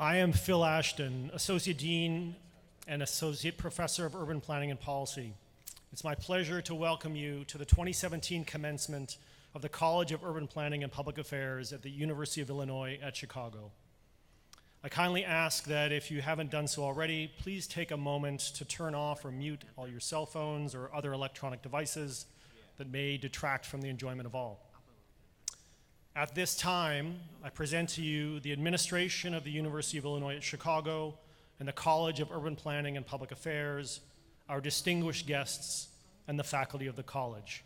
I am Phil Ashton, Associate Dean and Associate Professor of Urban Planning and Policy. It's my pleasure to welcome you to the 2017 commencement of the College of Urban Planning and Public Affairs at the University of Illinois at Chicago. I kindly ask that if you haven't done so already, please take a moment to turn off or mute all your cell phones or other electronic devices that may detract from the enjoyment of all. At this time, I present to you the administration of the University of Illinois at Chicago and the College of Urban Planning and Public Affairs, our distinguished guests, and the faculty of the college.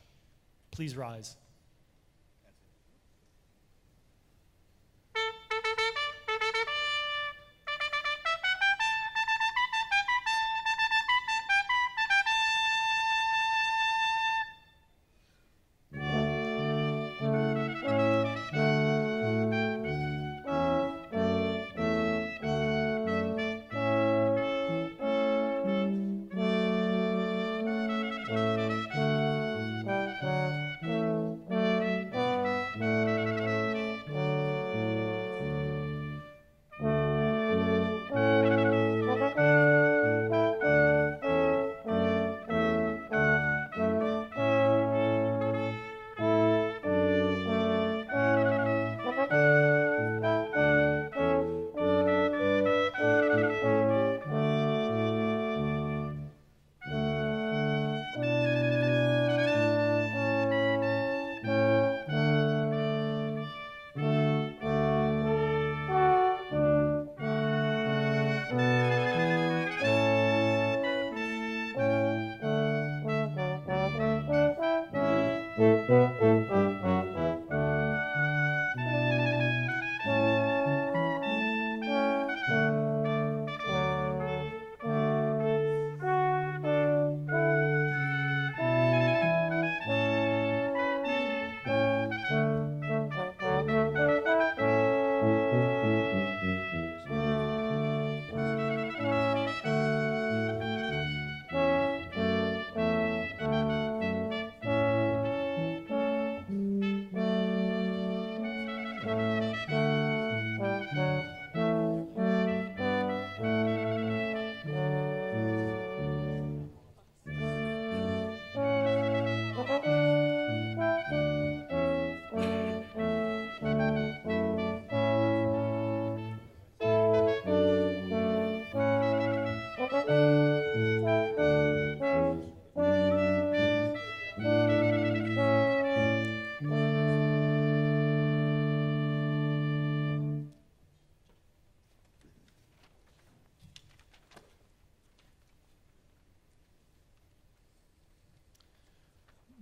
Please rise.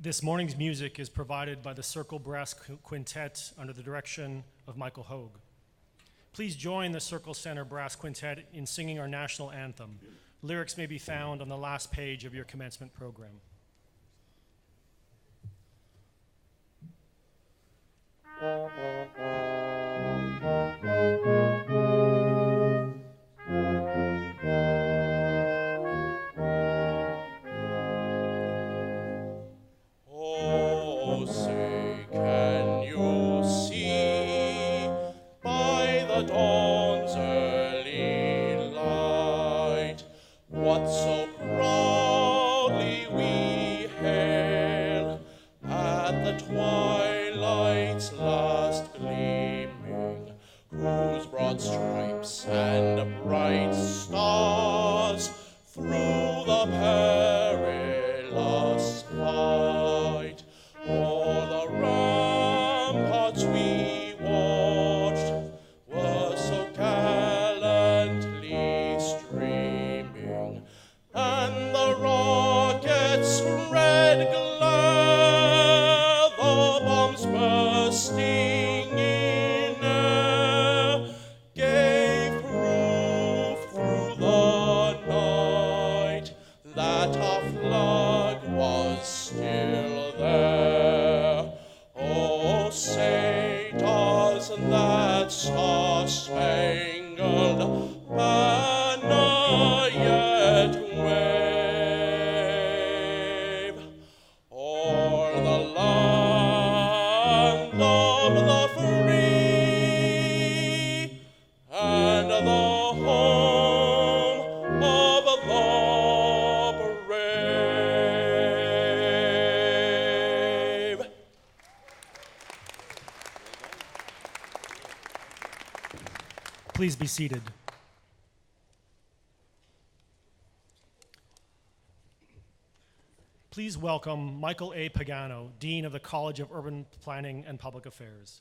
This morning's music is provided by the Circle Brass Quintet under the direction of Michael Hoke. Please join the Circle Center Brass Quintet in singing our national anthem. Lyrics may be found on the last page of your commencement program. Oh, say, can you see by the dawn's early light what so proudly we hailed at the twilight's last gleaming, whose broad stripes and bright stars through the perilous fight o'er the ramparts we watched were so gallantly streaming, and the rockets' red glare, the bombs bursting in air, gave proof through the night that our flag was still there. Oh, say does that star-spangled banner yet wave o'er the land of the free and the home of the brave? Please be seated. Please welcome Michael A. Pagano, Dean of the College of Urban Planning and Public Affairs.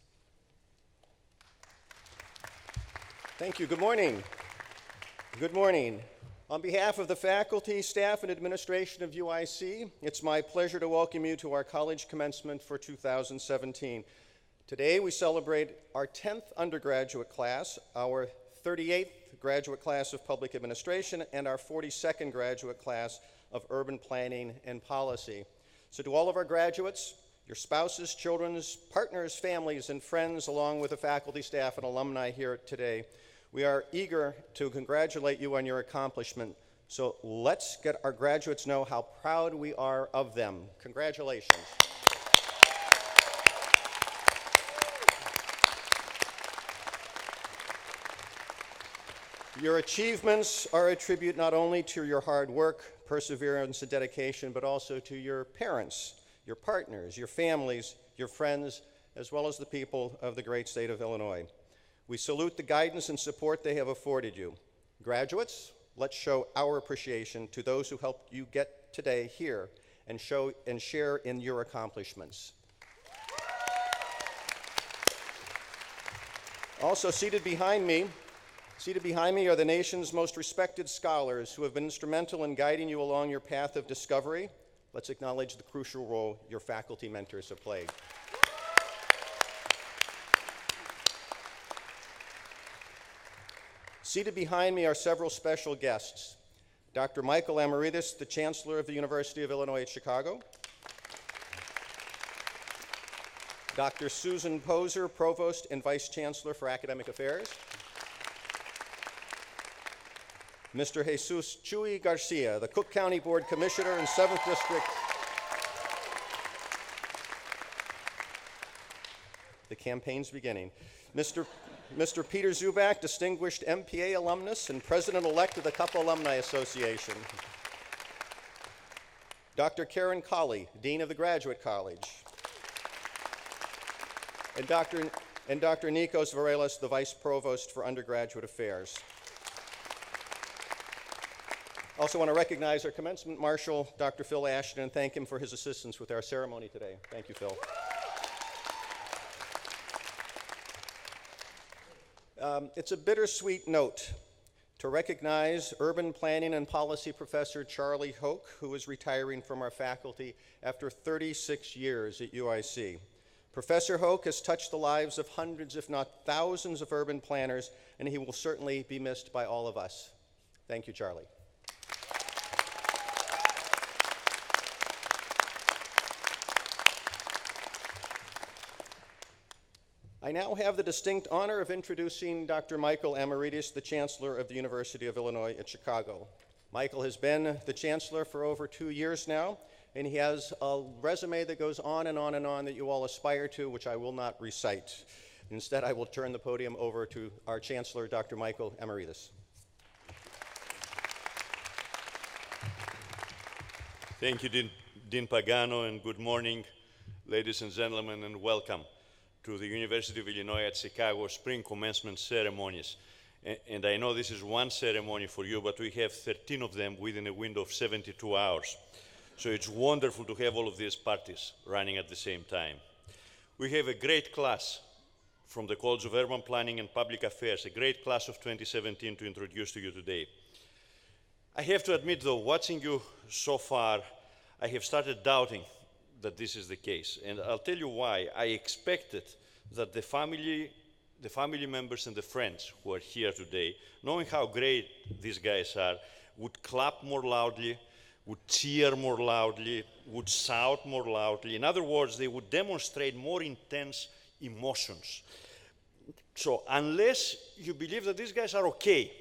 Thank you. Good morning. Good morning. On behalf of the faculty, staff, and administration of UIC, it's my pleasure to welcome you to our college commencement for 2017. Today, we celebrate our 10th undergraduate class, our 38th graduate class of public administration, and our 42nd graduate class of urban planning and policy. So to all of our graduates, your spouses, children, partners, families, and friends, along with the faculty, staff, and alumni here today, we are eager to congratulate you on your accomplishment. So let's get our graduates know how proud we are of them. Congratulations. Your achievements are a tribute not only to your hard work, perseverance, and dedication, but also to your parents, your partners, your families, your friends, as well as the people of the great state of Illinois. We salute the guidance and support they have afforded you. Graduates, let's show our appreciation to those who helped you get today here and share in your accomplishments. Also seated behind me are the nation's most respected scholars who have been instrumental in guiding you along your path of discovery. Let's acknowledge the crucial role your faculty mentors have played. Seated behind me are several special guests. Dr. Michael Emeritus, the Chancellor of the University of Illinois at Chicago. Dr. Susan Poser, Provost and Vice Chancellor for Academic Affairs. Mr. Jesus Chuy Garcia, the Cook County Board Commissioner in 7th District. The campaign's beginning. Mr. Peter Zubik, distinguished MPA alumnus and president-elect of the Cup Alumni Association. Dr. Karen Colley, Dean of the Graduate College. And Dr. Nikos Varelas, the Vice Provost for Undergraduate Affairs. Also want to recognize our commencement marshal, Dr. Phil Ashton, and thank him for his assistance with our ceremony today. Thank you, Phil. It's a bittersweet note to recognize urban planning and policy professor Charlie Hoke, who is retiring from our faculty after 36 years at UIC. Professor Hoke has touched the lives of hundreds, if not thousands, of urban planners, and he will certainly be missed by all of us. Thank you, Charlie. I now have the distinct honor of introducing Dr. Michel, Emeritus, the Chancellor of the University of Illinois at Chicago. Michel has been the Chancellor for over 2 years now, and he has a resume that goes on and on and on that you all aspire to, which I will not recite. Instead, I will turn the podium over to our Chancellor, Dr. Michel, Emeritus. Thank you, Dean Pagano, and good morning, ladies and gentlemen, and welcome to the University of Illinois at Chicago Spring Commencement ceremonies. And I know this is one ceremony for you, but we have 13 of them within a window of 72 hours. So it's wonderful to have all of these parties running at the same time. We have a great class from the College of Urban Planning and Public Affairs, a great class of 2017 to introduce to you today. I have to admit, though, watching you so far, I have started doubting that this is the case. And I'll tell you why. I expected that the family members and the friends who are here today, knowing how great these guys are, would clap more loudly, would cheer more loudly, would shout more loudly. In other words, they would demonstrate more intense emotions. So unless you believe that these guys are okay,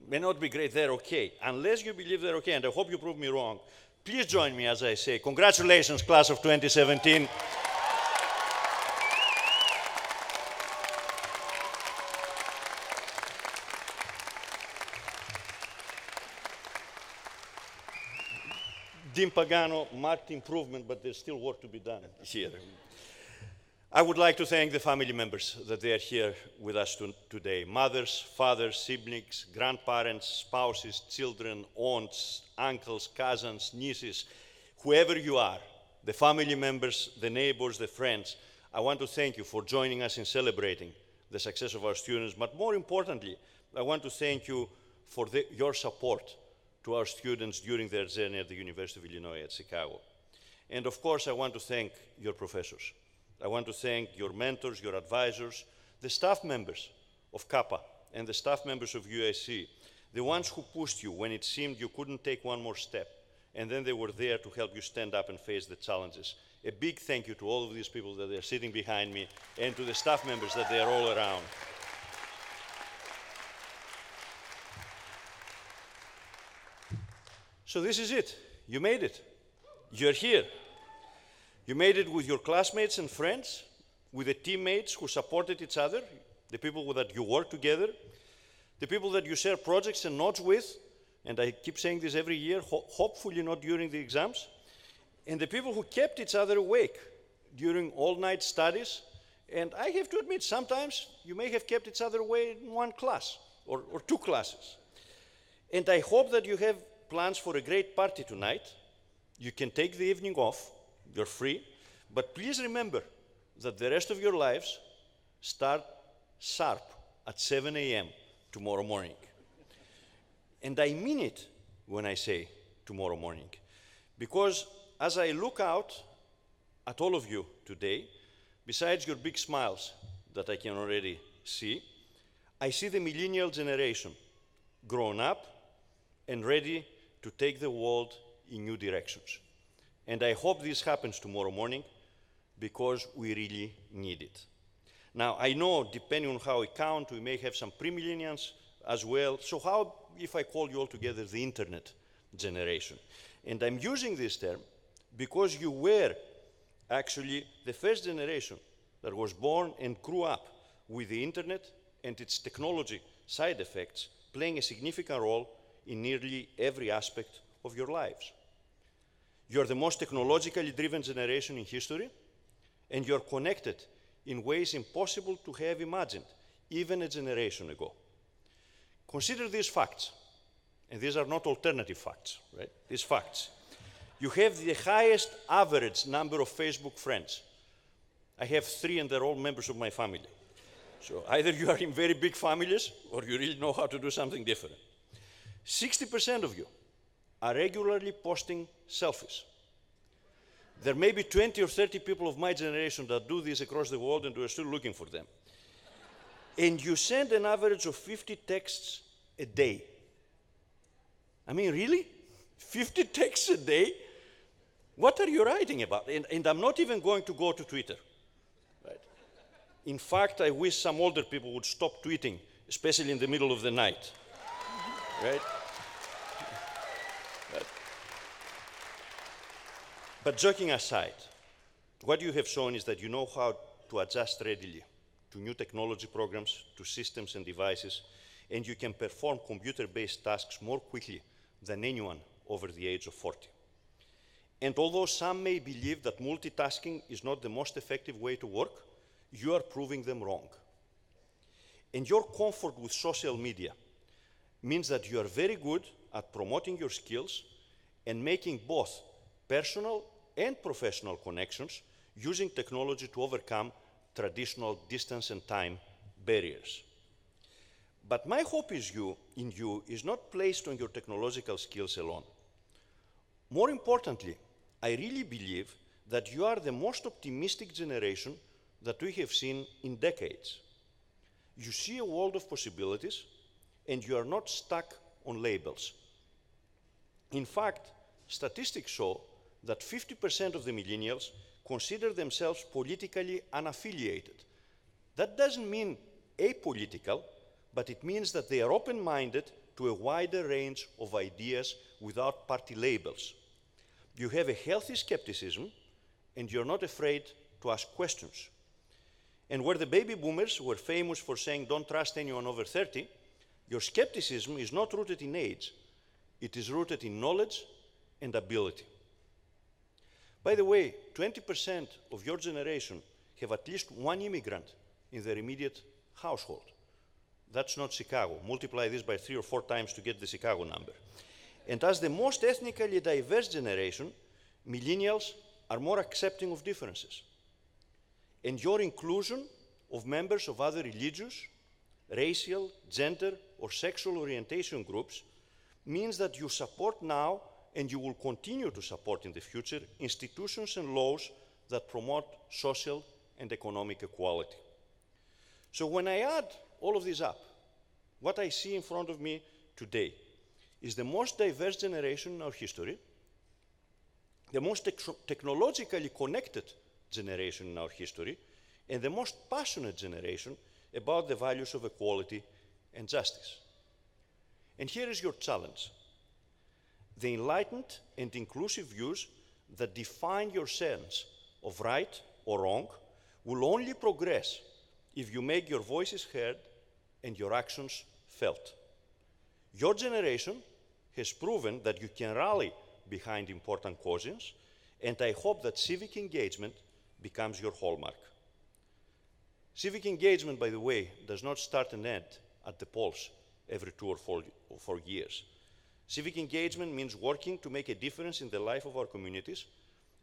may not be great, they're okay. Unless you believe they're okay, and I hope you prove me wrong, please join me as I say, congratulations, class of 2017. Dean Pagano marked improvement, but there's still work to be done here. I would like to thank the family members that they are here with us today. Mothers, fathers, siblings, grandparents, spouses, children, aunts, uncles, cousins, nieces, whoever you are, the family members, the neighbors, the friends, I want to thank you for joining us in celebrating the success of our students, but more importantly, I want to thank you for your support to our students during their journey at the University of Illinois at Chicago. And of course, I want to thank your professors. I want to thank your mentors, your advisors, the staff members of Kappa and the staff members of UIC, the ones who pushed you when it seemed you couldn't take one more step, and then they were there to help you stand up and face the challenges. A big thank you to all of these people that are sitting behind me and to the staff members that they are all around. So this is it. You made it. You're here. You made it with your classmates and friends, with the teammates who supported each other, the people that you work together, the people that you share projects and notes with, and I keep saying this every year, hopefully not during the exams, and the people who kept each other awake during all-night studies. And I have to admit, sometimes you may have kept each other awake in one class or two classes. And I hope that you have plans for a great party tonight. You can take the evening off. You're free, but please remember that the rest of your lives start sharp at 7 a.m. tomorrow morning. And I mean it when I say tomorrow morning, because as I look out at all of you today, besides your big smiles that I can already see, I see the millennial generation grown up and ready to take the world in new directions. And I hope this happens tomorrow morning because we really need it. Now, I know, depending on how we count, we may have some pre-millennials as well. So how if I call you all together the internet generation? And I'm using this term because you were actually the first generation that was born and grew up with the internet and its technology side effects playing a significant role in nearly every aspect of your lives. You're the most technologically driven generation in history, and you're connected in ways impossible to have imagined, even a generation ago. Consider these facts, and these are not alternative facts, right? These facts. You have the highest average number of Facebook friends. I have 3, and they're all members of my family. So either you are in very big families, or you really know how to do something different. 60% of you are regularly posting selfies. There may be 20 or 30 people of my generation that do this across the world, and we're still looking for them. And you send an average of 50 texts a day. I mean, really? 50 texts a day? What are you writing about? And I'm not even going to go to Twitter. Right? In fact, I wish some older people would stop tweeting, especially in the middle of the night. Right? But joking aside, what you have shown is that you know how to adjust readily to new technology programs, to systems and devices, and you can perform computer-based tasks more quickly than anyone over the age of 40. And although some may believe that multitasking is not the most effective way to work, you are proving them wrong. And your comfort with social media means that you are very good at promoting your skills and making both personal and professional connections using technology to overcome traditional distance and time barriers. But my hope in you is not placed on your technological skills alone. More importantly, I really believe that you are the most optimistic generation that we have seen in decades. You see a world of possibilities, and you are not stuck on labels. In fact, statistics show that 50% of the millennials consider themselves politically unaffiliated. That doesn't mean apolitical, but it means that they are open-minded to a wider range of ideas without party labels. You have a healthy skepticism, and you're not afraid to ask questions. And where the baby boomers were famous for saying, "Don't trust anyone over 30, your skepticism is not rooted in age. It is rooted in knowledge and ability. By the way, 20% of your generation have at least one immigrant in their immediate household. That's not Chicago. Multiply this by 3 or 4 times to get the Chicago number. And as the most ethnically diverse generation, millennials are more accepting of differences. And your inclusion of members of other religious, racial, gender, or sexual orientation groups means that you support now and you will continue to support in the future institutions and laws that promote social and economic equality. So when I add all of this up, what I see in front of me today is the most diverse generation in our history, the most technologically connected generation in our history, and the most passionate generation about the values of equality and justice. And here is your challenge. The enlightened and inclusive views that define your sense of right or wrong will only progress if you make your voices heard and your actions felt. Your generation has proven that you can rally behind important causes, and I hope that civic engagement becomes your hallmark. Civic engagement, by the way, does not start and end at the polls every 2 or 4 years. Civic engagement means working to make a difference in the life of our communities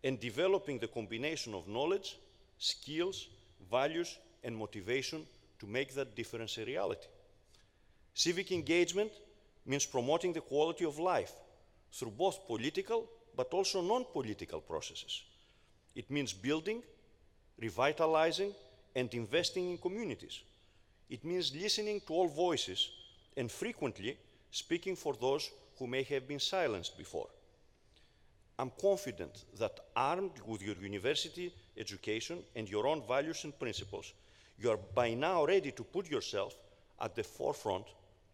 and developing the combination of knowledge, skills, values, and motivation to make that difference a reality. Civic engagement means promoting the quality of life through both political but also non-political processes. It means building, revitalizing, and investing in communities. It means listening to all voices and frequently speaking for those who may have been silenced before. I'm confident that armed with your university education and your own values and principles, you are by now ready to put yourself at the forefront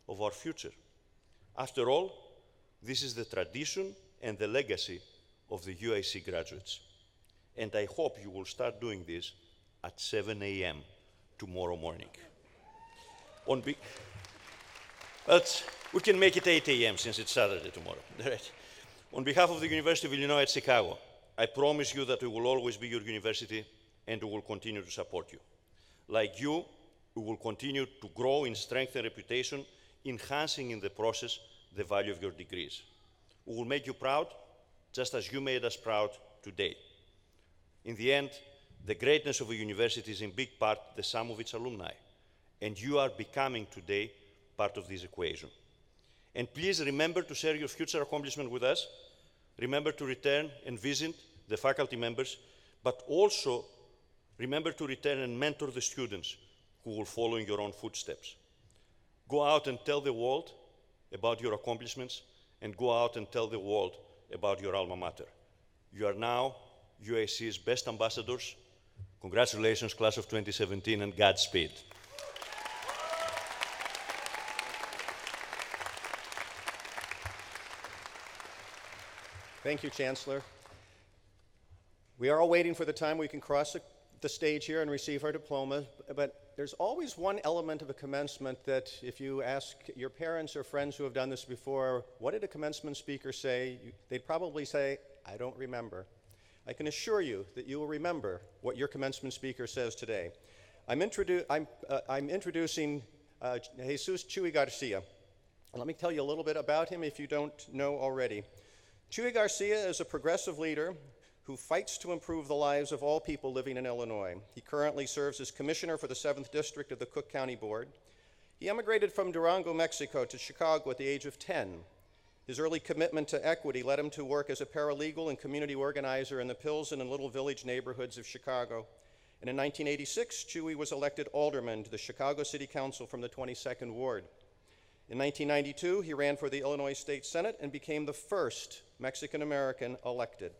of our future. After all, this is the tradition and the legacy of the UIC graduates. And I hope you will start doing this at 7 a.m. tomorrow morning. But we can make it 8 a.m. since it's Saturday tomorrow. Right. On behalf of the University of Illinois at Chicago, I promise you that we will always be your university and we will continue to support you. Like you, we will continue to grow in strength and reputation, enhancing in the process the value of your degrees. We will make you proud, just as you made us proud today. In the end, the greatness of a university is in big part the sum of its alumni, and you are becoming today part of this equation. And please remember to share your future accomplishment with us. Remember to return and visit the faculty members, but also remember to return and mentor the students who will follow in your own footsteps. Go out and tell the world about your accomplishments, and go out and tell the world about your alma mater. You are now UIC's best ambassadors. Congratulations, class of 2017, and Godspeed. Thank you, Chancellor. We are all waiting for the time we can cross the stage here and receive our diploma, but there's always one element of a commencement that if you ask your parents or friends who have done this before, what did a commencement speaker say? They'd probably say, I don't remember. I can assure you that you will remember what your commencement speaker says today. I'm introducing Jesus Chuy Garcia. And let me tell you a little bit about him if you don't know already. Chuy Garcia is a progressive leader who fights to improve the lives of all people living in Illinois. He currently serves as commissioner for the 7th District of the Cook County Board. He emigrated from Durango, Mexico to Chicago at the age of 10. His early commitment to equity led him to work as a paralegal and community organizer in the Pilsen and Little Village neighborhoods of Chicago. And in 1986, Chuy was elected alderman to the Chicago City Council from the 22nd Ward. In 1992, he ran for the Illinois State Senate and became the first Mexican-American elected.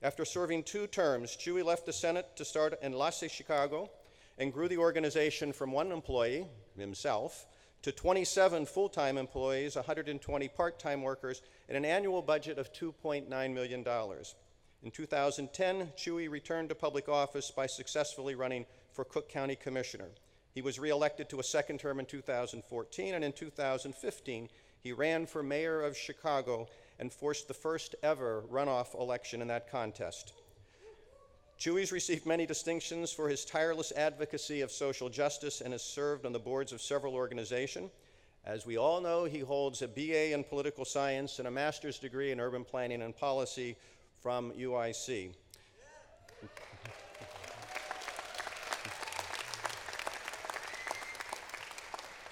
After serving 2 terms, Chuy left the Senate to start Enlace Chicago and grew the organization from 1 employee, himself, to 27 full-time employees, 120 part-time workers, and an annual budget of $2.9 million. In 2010, Chuy returned to public office by successfully running for Cook County Commissioner. He was reelected to a 2nd term in 2014, and in 2015, he ran for mayor of Chicago and forced the first ever runoff election in that contest. Chuy's received many distinctions for his tireless advocacy of social justice and has served on the boards of several organizations. As we all know, he holds a BA in political science and a master's degree in urban planning and policy from UIC.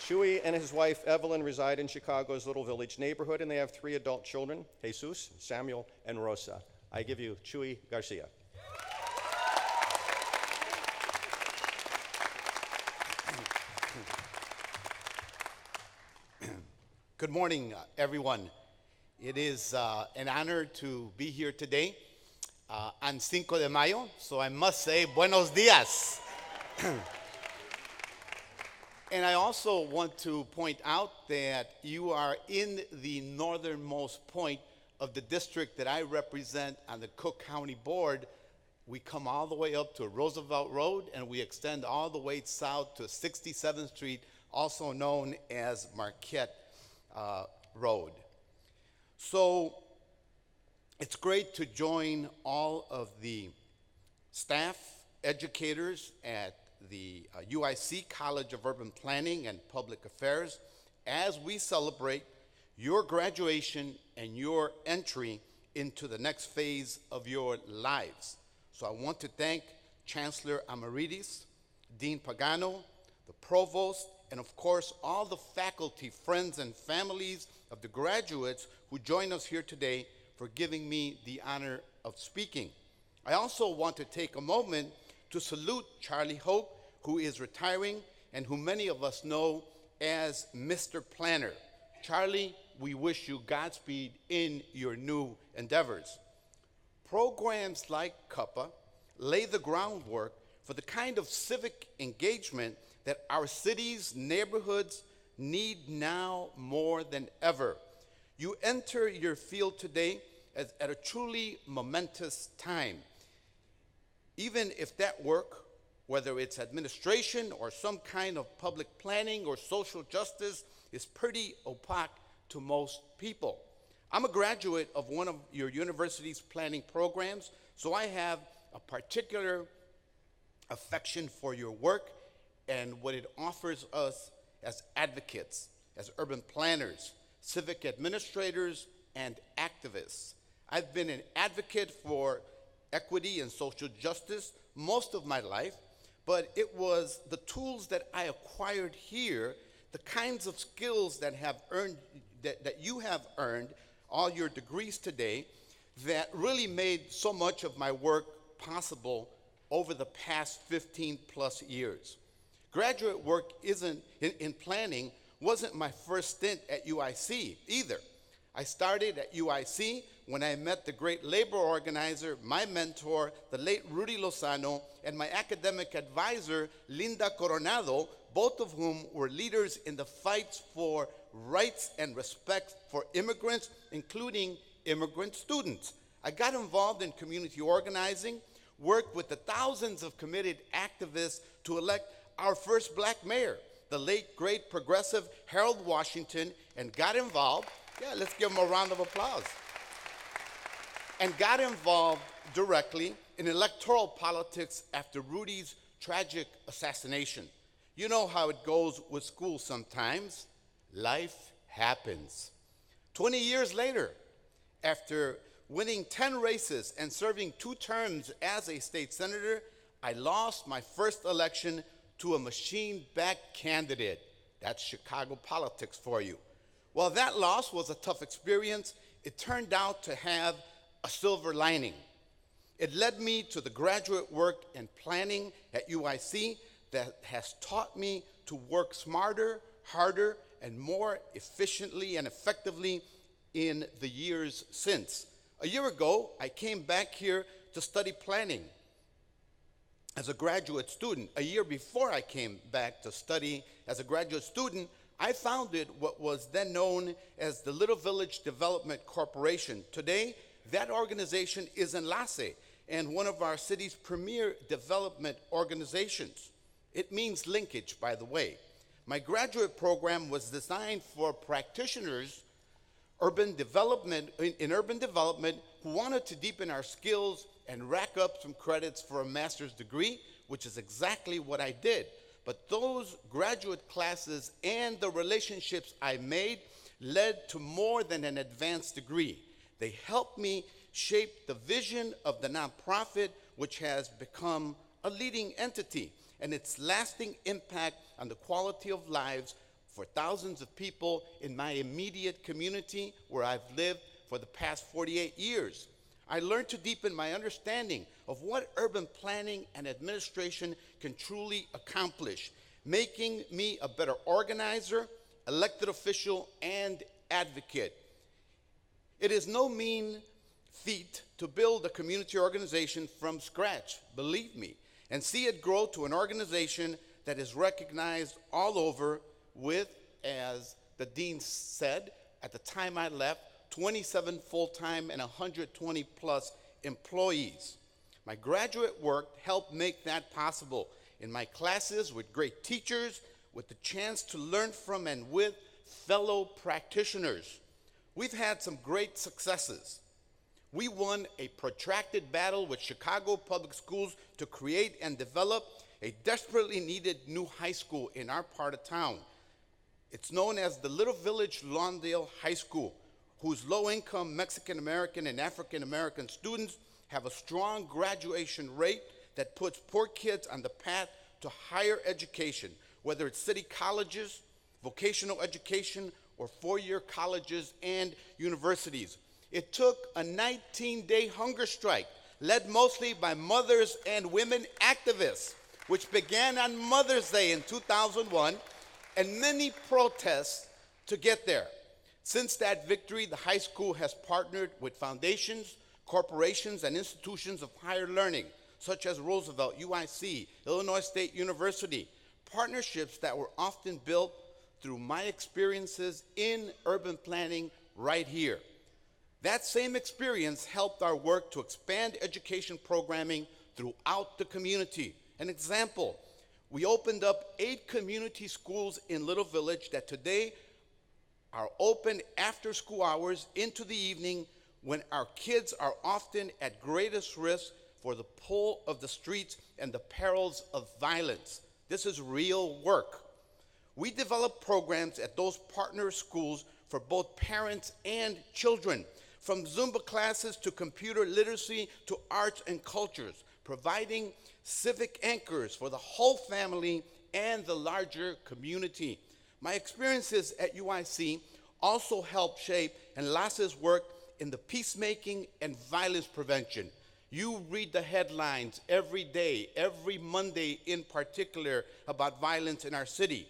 Chuy and his wife Evelyn reside in Chicago's Little Village neighborhood, and they have 3 adult children, Jesus, Samuel, and Rosa. I give you Chuy Garcia. Good morning, everyone. It is an honor to be here today on Cinco de Mayo, so I must say buenos dias. And I also want to point out that you are in the northernmost point of the district that I represent on the Cook County Board. We come all the way up to Roosevelt Road, and we extend all the way south to 67th Street, also known as Marquette Road. So it's great to join all of the staff, educators at the UIC College of Urban Planning and Public Affairs as we celebrate your graduation and your entry into the next phase of your lives. So I want to thank Chancellor Emeritus, Dean Pagano, the Provost, and of course all the faculty, friends, and families of the graduates who join us here today for giving me the honor of speaking. I also want to take a moment to salute Charlie Hoke, who is retiring and who many of us know as Mr. Planner. Charlie, we wish you Godspeed in your new endeavors. Programs like CUPPA lay the groundwork for the kind of civic engagement that our cities, neighborhoods need now more than ever. You enter your field today at a truly momentous time. Even if that work, whether it's administration or some kind of public planning or social justice, is pretty opaque to most people. I'm a graduate of one of your university's planning programs, so I have a particular affection for your work and what it offers us as advocates, as urban planners, civic administrators, and activists. I've been an advocate for equity and social justice most of my life, but it was the tools that I acquired here, the kinds of skills that have earned that you have earned, all your degrees today, that really made so much of my work possible over the past 15 plus years. Graduate work in planning wasn't my first stint at UIC either. I started at UIC when I met the great labor organizer, my mentor, the late Rudy Lozano, and my academic advisor, Linda Coronado, both of whom were leaders in the fights for rights and respect for immigrants, including immigrant students. I got involved in community organizing, worked with the thousands of committed activists to elect our first black mayor, the late great progressive Harold Washington, and got involved, yeah, let's give him a round of applause, and got involved directly in electoral politics after Rudy's tragic assassination. You know how it goes with school sometimes. Life happens. 20 years later, after winning 10 races and serving 2 terms as a state senator, I lost my first election to a machine-backed candidate. That's Chicago politics for you. While that loss was a tough experience, it turned out to have a silver lining. It led me to the graduate work and planning at UIC that has taught me to work smarter, harder, and more efficiently and effectively in the years since. A year ago, I came back here to study planning as a graduate student. A year before I came back to study as a graduate student, I founded what was then known as the Little Village Development Corporation. Today, that organization is Enlace and one of our city's premier development organizations. It means linkage, by the way. My graduate program was designed for practitioners in urban development who wanted to deepen our skills and rack up some credits for a master's degree, which is exactly what I did. But those graduate classes and the relationships I made led to more than an advanced degree. They helped me shape the vision of the nonprofit, which has become a leading entity, and its lasting impact on the quality of lives for thousands of people in my immediate community where I've lived for the past 48 years. I learned to deepen my understanding of what urban planning and administration can truly accomplish, making me a better organizer, elected official, and advocate. It is no mean feat to build a community organization from scratch, believe me, and see it grow to an organization that is recognized all over with, as the dean said, at the time I left, 27 full-time and 120 plus employees. My graduate work helped make that possible in my classes with great teachers, with the chance to learn from and with fellow practitioners. We've had some great successes. We won a protracted battle with Chicago Public Schools to create and develop a desperately needed new high school in our part of town. It's known as the Little Village Lawndale High School, whose low-income Mexican-American and African-American students have a strong graduation rate that puts poor kids on the path to higher education, whether it's city colleges, vocational education, or four-year colleges and universities. It took a 19-day hunger strike, led mostly by mothers and women activists, which began on Mother's Day in 2001, and many protests to get there. Since that victory, the high school has partnered with foundations, corporations, and institutions of higher learning, such as Roosevelt, UIC, Illinois State University, partnerships that were often built through my experiences in urban planning right here. That same experience helped our work to expand education programming throughout the community. An example, we opened up 8 community schools in Little Village that today are open after school hours into the evening when our kids are often at greatest risk for the pull of the streets and the perils of violence. This is real work. We develop programs at those partner schools for both parents and children, from Zumba classes to computer literacy to arts and cultures, providing civic anchors for the whole family and the larger community. My experiences at UIC also helped shape Enlace's work in the peacemaking and violence prevention. You read the headlines every day, every Monday in particular, about violence in our city.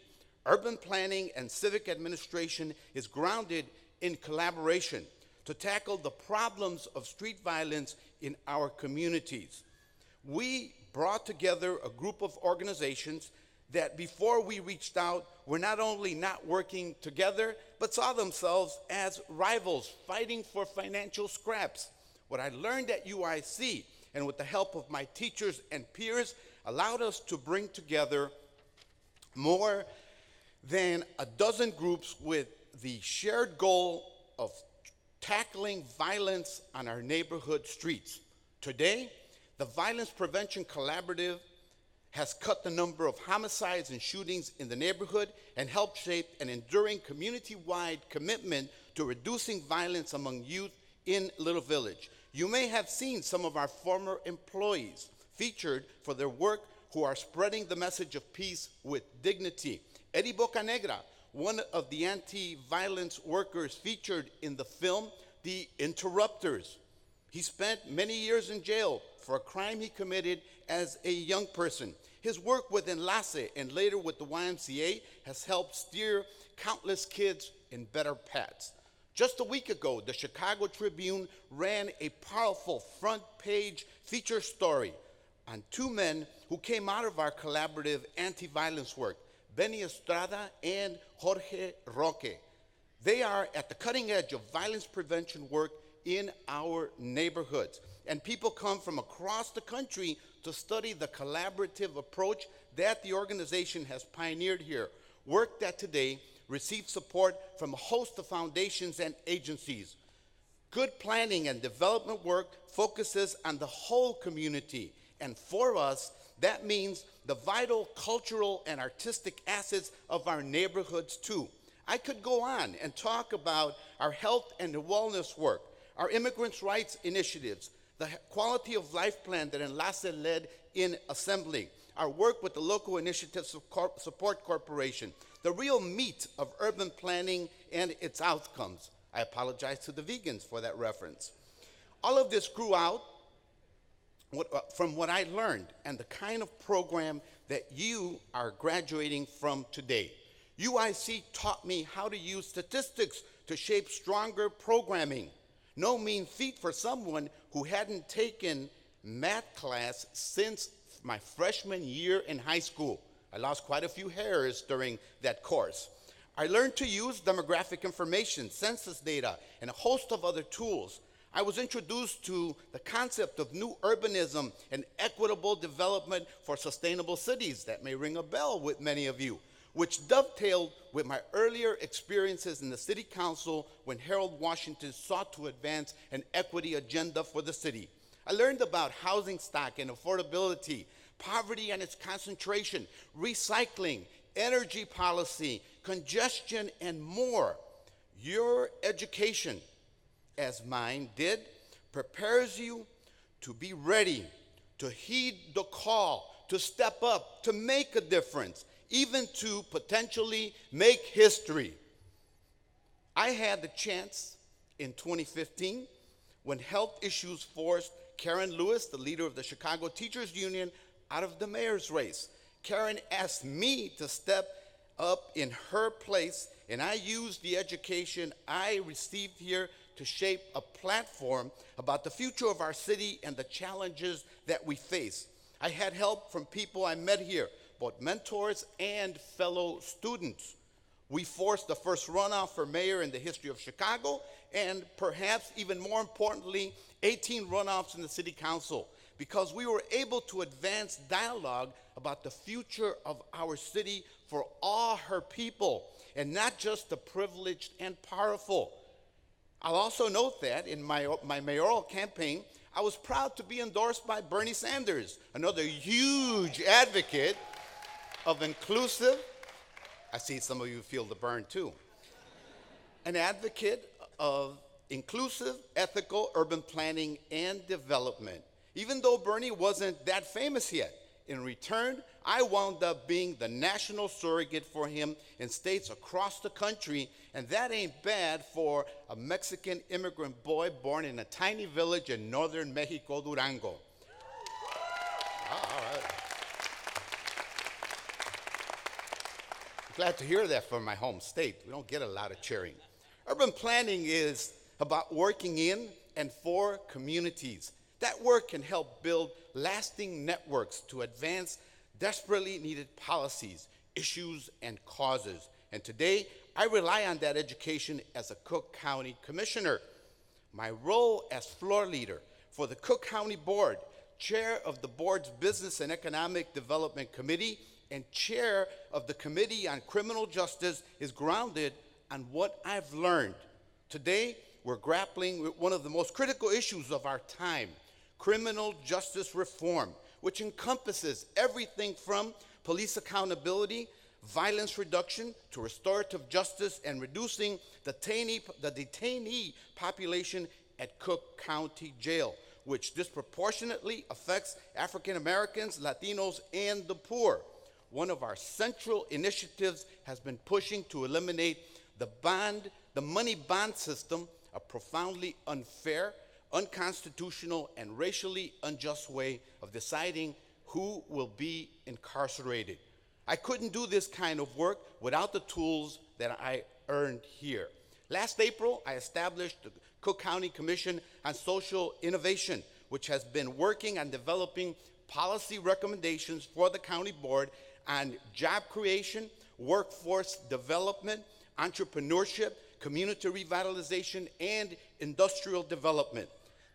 Urban planning and civic administration is grounded in collaboration to tackle the problems of street violence in our communities. We brought together a group of organizations that before we reached out were not only not working together, but saw themselves as rivals fighting for financial scraps. What I learned at UIC, and with the help of my teachers and peers, allowed us to bring together more than a dozen groups with the shared goal of tackling violence on our neighborhood streets. Today, the Violence Prevention Collaborative has cut the number of homicides and shootings in the neighborhood and helped shape an enduring community-wide commitment to reducing violence among youth in Little Village. You may have seen some of our former employees featured for their work who are spreading the message of peace with dignity. Eddie Bocanegra, one of the anti-violence workers featured in the film, The Interrupters. He spent many years in jail for a crime he committed as a young person. His work with Enlace and later with the YMCA has helped steer countless kids in better paths. Just a week ago, the Chicago Tribune ran a powerful front-page feature story on two men who came out of our collaborative anti-violence work, Benny Estrada and Jorge Roque. They are at the cutting edge of violence prevention work in our neighborhoods. And people come from across the country to study the collaborative approach that the organization has pioneered here. Work that today receives support from a host of foundations and agencies. Good planning and development work focuses on the whole community. And for us, that means the vital cultural and artistic assets of our neighborhoods too. I could go on and talk about our health and wellness work, our immigrants' rights initiatives, the quality of life plan that Enlace led in assembly, our work with the local initiative support corporation, the real meat of urban planning and its outcomes. I apologize to the vegans for that reference. All of this grew out from what I learned and the kind of program that you are graduating from today. UIC taught me how to use statistics to shape stronger programming. No mean feat for someone who hadn't taken math class since my freshman year in high school. I lost quite a few hairs during that course. I learned to use demographic information, census data, and a host of other tools. I was introduced to the concept of new urbanism and equitable development for sustainable cities. That may ring a bell with many of you, which dovetailed with my earlier experiences in the city council when Harold Washington sought to advance an equity agenda for the city. I learned about housing stock and affordability, poverty and its concentration, recycling, energy policy, congestion, and more. Your education, as mine did, prepares you to be ready, to heed the call, to step up, to make a difference, even to potentially make history. I had the chance in 2015 when health issues forced Karen Lewis, the leader of the Chicago Teachers Union, out of the mayor's race. Karen asked me to step up in her place, and I used the education I received here to shape a platform about the future of our city and the challenges that we face. I had help from people I met here, both mentors and fellow students. We forced the first runoff for mayor in the history of Chicago, and perhaps even more importantly, 18 runoffs in the city council, because we were able to advance dialogue about the future of our city for all her people, and not just the privileged and powerful. I'll also note that in my mayoral campaign, I was proud to be endorsed by Bernie Sanders, another huge advocate of inclusive, I see some of you feel the burn too, an advocate of inclusive, ethical urban planning and development. Even though Bernie wasn't that famous yet, In return, I wound up being the national surrogate for him in states across the country, and that ain't bad for a Mexican immigrant boy born in a tiny village in northern Mexico, Durango. All right. Glad to hear that from my home state. We don't get a lot of cheering. Urban planning is about working in and for communities. That work can help build lasting networks to advance desperately needed policies, issues, and causes. And today, I rely on that education as a Cook County Commissioner. My role as floor leader for the Cook County Board, chair of the board's Business and Economic Development Committee, and chair of the Committee on Criminal Justice is grounded on what I've learned. Today, we're grappling with one of the most critical issues of our time, criminal justice reform, which encompasses everything from police accountability, violence reduction, to restorative justice and reducing the detainee population at Cook County Jail, which disproportionately affects African Americans, Latinos, and the poor. One of our central initiatives has been pushing to eliminate the money bond system, a profoundly unfair, unconstitutional, and racially unjust way of deciding who will be incarcerated. I couldn't do this kind of work without the tools that I earned here. Last April, I established the Cook County Commission on Social Innovation, which has been working on developing policy recommendations for the county board on job creation, workforce development, entrepreneurship, community revitalization, and industrial development.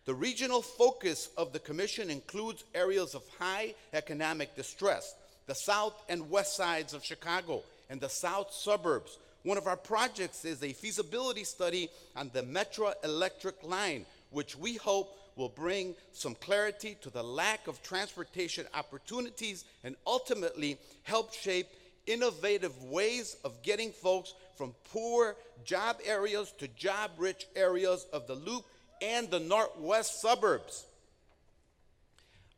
The regional focus of the commission includes areas of high economic distress, the south and west sides of Chicago, and the south suburbs. One of our projects is a feasibility study on the Metro Electric line, which we hope will bring some clarity to the lack of transportation opportunities and ultimately help shape innovative ways of getting folks from poor job areas to job-rich areas of the Loop and the northwest suburbs.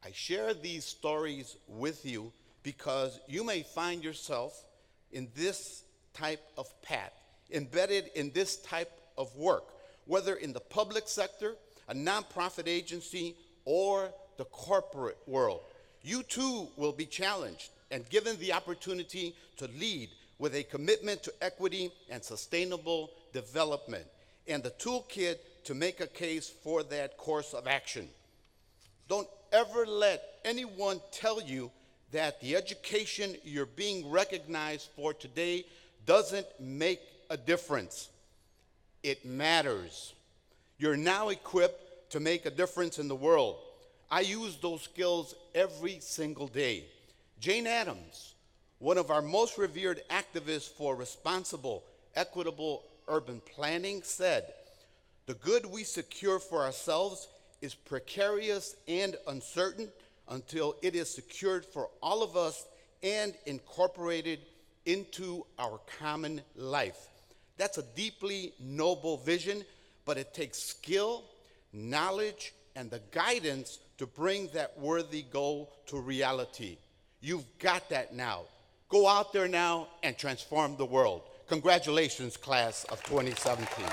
I share these stories with you because you may find yourself in this type of path, embedded in this type of work, whether in the public sector, a nonprofit agency, or the corporate world. You too will be challenged and given the opportunity to lead with a commitment to equity and sustainable development, and the toolkit to make a case for that course of action. Don't ever let anyone tell you that the education you're being recognized for today doesn't make a difference. It matters. You're now equipped to make a difference in the world. I use those skills every single day. Jane Addams, one of our most revered activists for responsible, equitable urban planning, said, "The good we secure for ourselves is precarious and uncertain until it is secured for all of us and incorporated into our common life." That's a deeply noble vision, but it takes skill, knowledge, and the guidance to bring that worthy goal to reality. You've got that now. Go out there now and transform the world. Congratulations, class of 2017.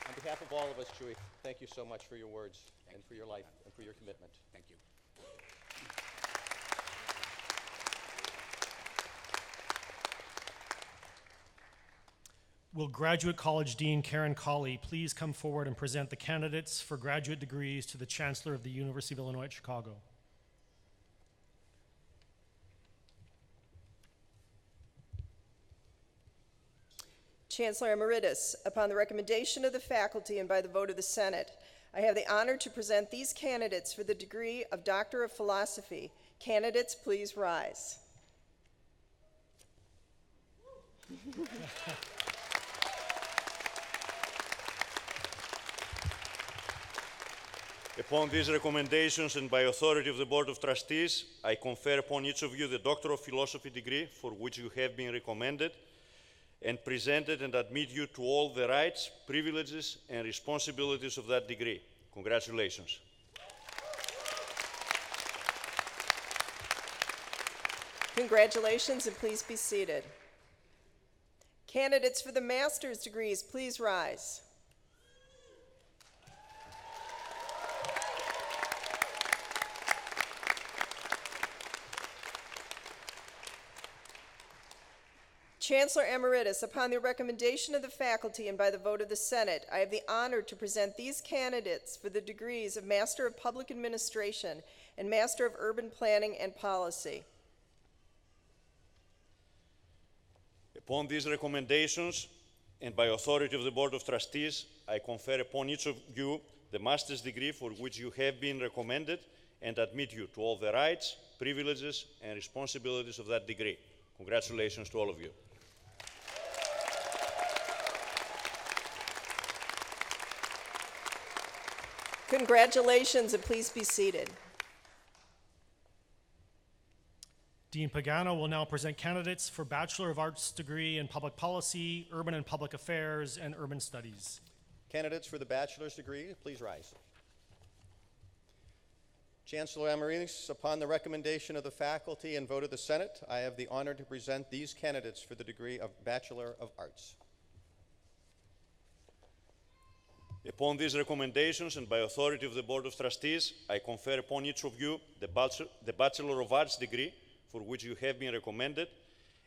On behalf of all of us, Chewy, thank you so much for your words and for your life and for your commitment. Thank you. Will Graduate College Dean Karen Colley please come forward and present the candidates for graduate degrees to the Chancellor of the University of Illinois at Chicago? Chancellor Emeritus, upon the recommendation of the faculty and by the vote of the Senate, I have the honor to present these candidates for the degree of Doctor of Philosophy. Candidates, please rise. Upon these recommendations and by authority of the Board of Trustees, I confer upon each of you the Doctor of Philosophy degree for which you have been recommended, and present it and admit you to all the rights, privileges, and responsibilities of that degree. Congratulations. Congratulations, and please be seated. Candidates for the master's degrees, please rise. Chancellor Emeritus, upon the recommendation of the faculty and by the vote of the Senate, I have the honor to present these candidates for the degrees of Master of Public Administration and Master of Urban Planning and Policy. Upon these recommendations, and by authority of the Board of Trustees, I confer upon each of you the master's degree for which you have been recommended and admit you to all the rights, privileges, and responsibilities of that degree. Congratulations to all of you. Congratulations, and please be seated. Dean Pagano will now present candidates for Bachelor of Arts degree in Public Policy, Urban and Public Affairs, and Urban Studies. Candidates for the bachelor's degree, please rise. Chancellor Emeritus, upon the recommendation of the faculty and vote of the Senate, I have the honor to present these candidates for the degree of Bachelor of Arts. Upon these recommendations and by authority of the Board of Trustees, I confer upon each of you the Bachelor of Arts degree for which you have been recommended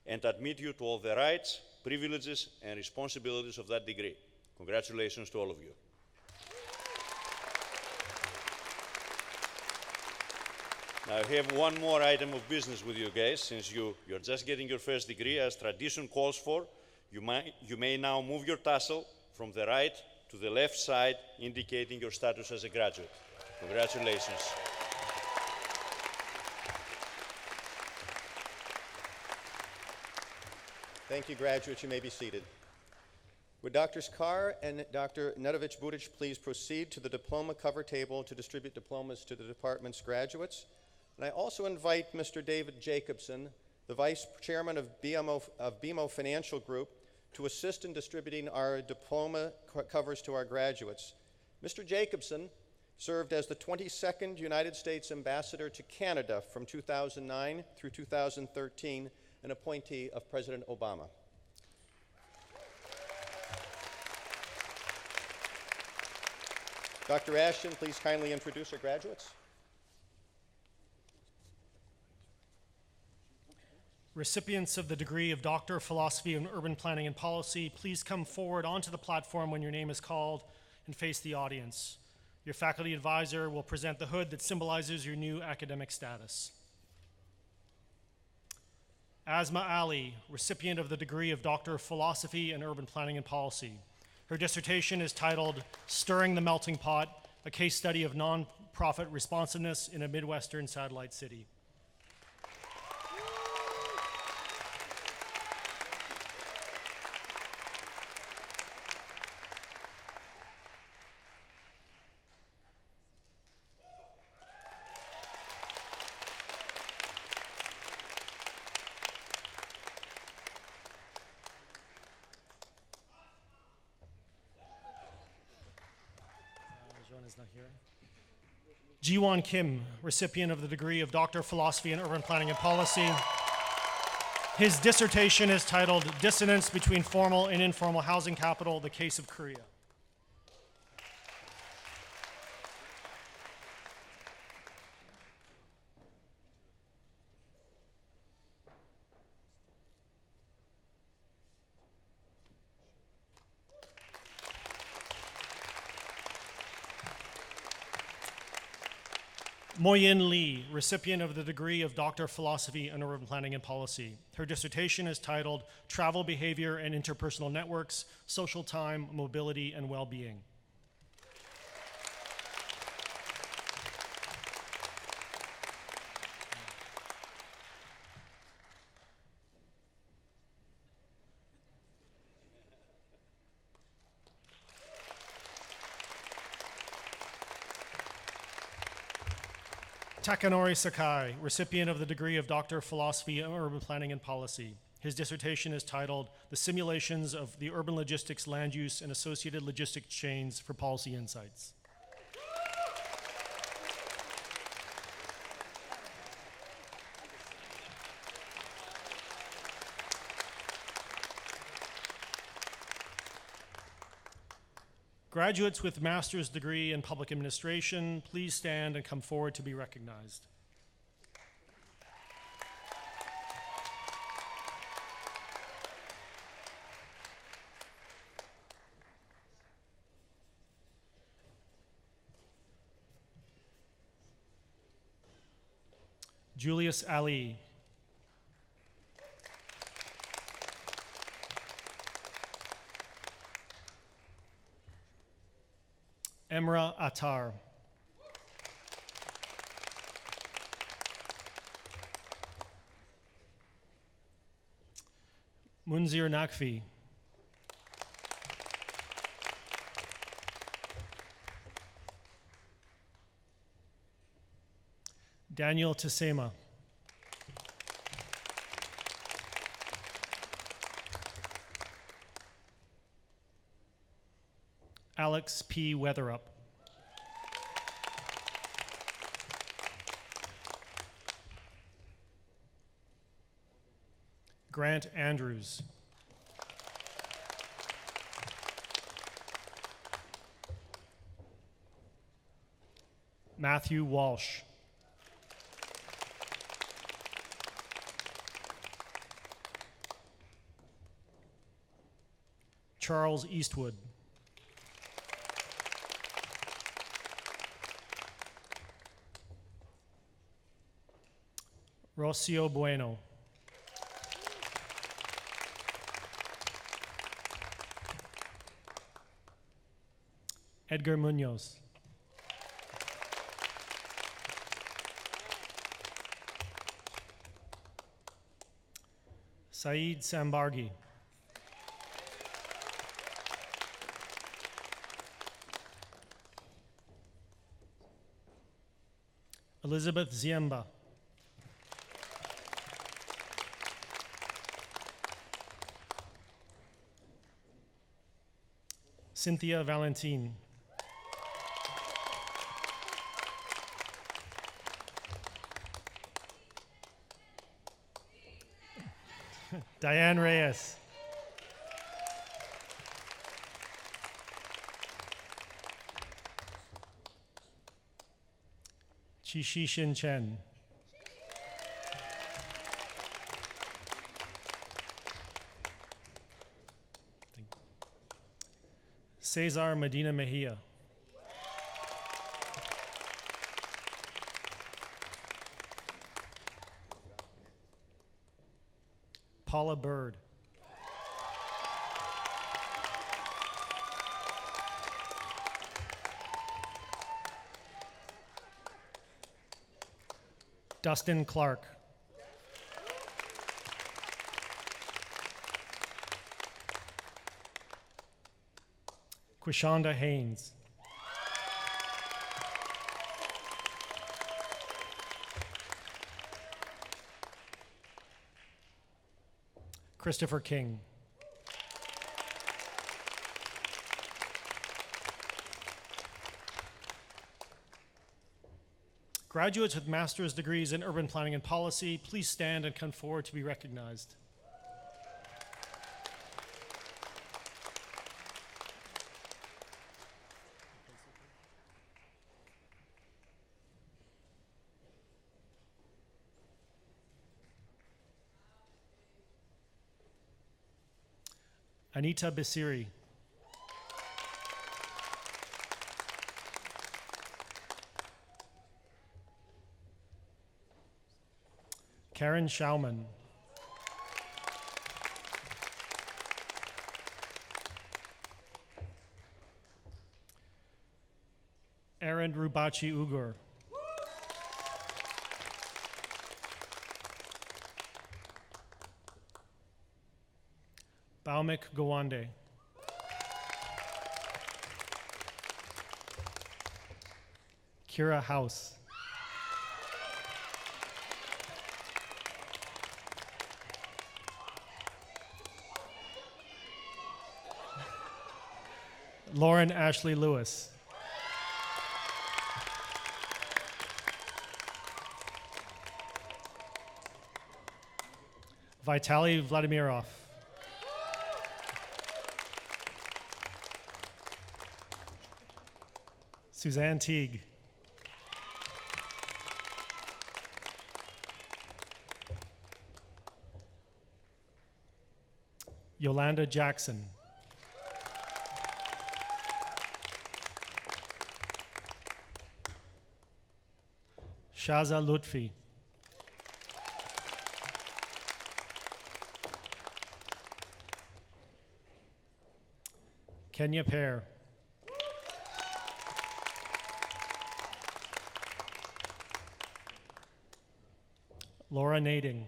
and admit you to all the rights, privileges, and responsibilities of that degree. Congratulations to all of you. Now, I have one more item of business with you guys. Since you're just getting your first degree, as tradition calls for, you may now move your tassel from the right to the left side, indicating your status as a graduate. Congratulations. Thank you, graduates. You may be seated. Would Drs. Carr and Dr. Nedovich-Budic please proceed to the diploma cover table to distribute diplomas to the department's graduates? And I also invite Mr. David Jacobson, the Vice Chairman of BMO Financial Group, to assist in distributing our diploma covers to our graduates. Mr. Jacobson served as the 22nd United States Ambassador to Canada from 2009 through 2013, an appointee of President Obama. Dr. Ashton, please kindly introduce our graduates. Recipients of the degree of Doctor of Philosophy in Urban Planning and Policy, please come forward onto the platform when your name is called and face the audience. Your faculty advisor will present the hood that symbolizes your new academic status. Asma Ali, recipient of the degree of Doctor of Philosophy in Urban Planning and Policy. Her dissertation is titled Stirring the Melting Pot, a case study of nonprofit responsiveness in a Midwestern satellite city. Jiwon Kim, recipient of the degree of Doctor of Philosophy in Urban Planning and Policy. His dissertation is titled Dissonance Between Formal and Informal Housing Capital, the Case of Korea. Moyin Lee, recipient of the degree of Doctor of Philosophy in Urban Planning and Policy. Her dissertation is titled Travel Behavior and Interpersonal Networks, Social Time, Mobility, and Well-Being. Takanori Sakai, recipient of the degree of Doctor of Philosophy in Urban Planning and Policy. His dissertation is titled The Simulations of the Urban Logistics Land Use and Associated Logistics Chains for Policy Insights. Graduates with master's degree in public administration, please stand and come forward to be recognized. Julius Ali. Emra Attar. Munzir Nakfi. Daniel Tesema. Alex P. Weatherup. Grant Andrews. Matthew Walsh. Charles Eastwood. Rocio Bueno. Edgar Munoz. Saeed Sambargi. Elizabeth Ziemba. Cynthia Valentin. Diane Reyes. Chishishin Chen. Cesar Medina Mejia. Paula Bird. Dustin Clark. Shonda Haynes. Christopher King. Graduates with master's degrees in urban planning and policy, please stand and come forward to be recognized. Anita Basiri. Karen Schauman. Aaron Rubachi Ugur. Baumik Gawande. Kira House. Lauren Ashley Lewis. Vitaly Vladimirov. Suzanne Teague. Yolanda Jackson. Shaza Lutfi. Kenya Pear. Laura Nading.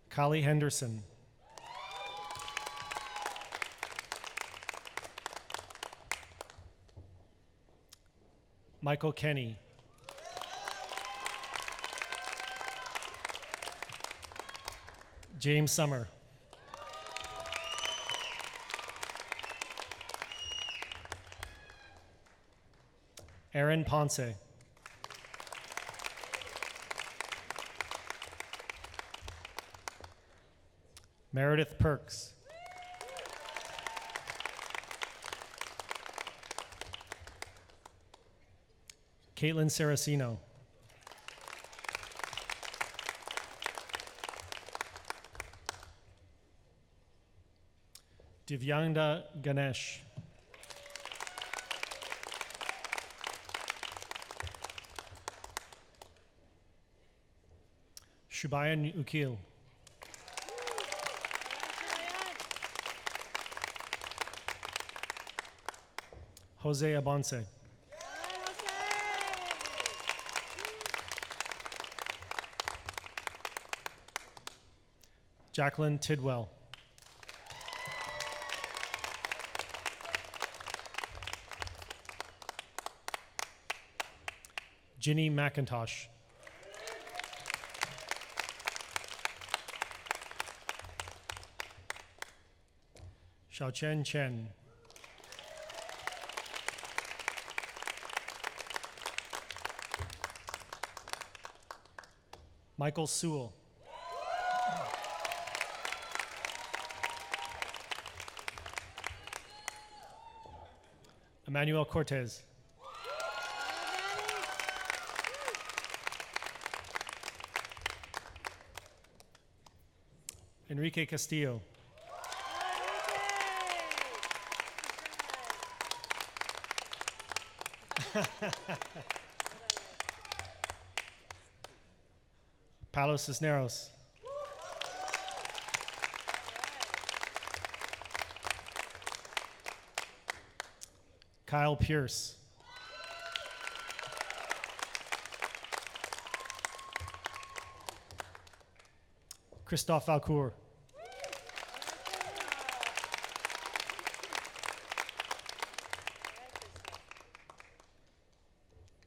Kali Henderson. Michael Kenny. James Summer. Aaron Ponce. Meredith Perks. Caitlin Saraceno. Divyanda Ganesh. Shubayan Ukil. Jose Abonce. Jacqueline Tidwell. Ginny McIntosh. Xiaochen Chen. Michael Sewell. Emmanuel Cortez. Enrique Castillo. Paolo Cisneros. Kyle Pierce. Christophe Valcourt.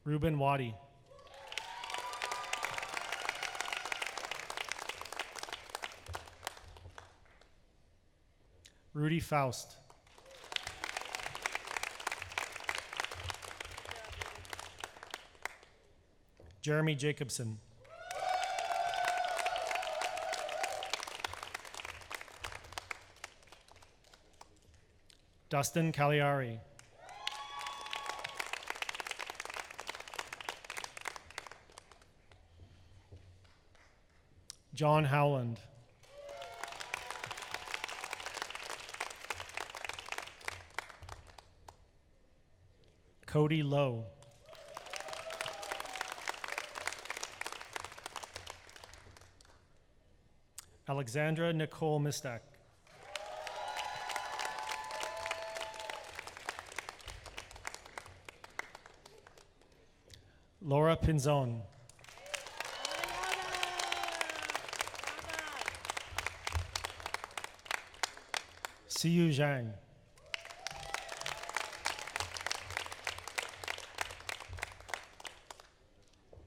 Ruben Wadi. Rudy Faust. Jeremy Jacobson. Dustin Cagliari. John Howland. Cody Lowe. Alexandra Nicole Mistak. Laura Pinzon. Siyu Zhang.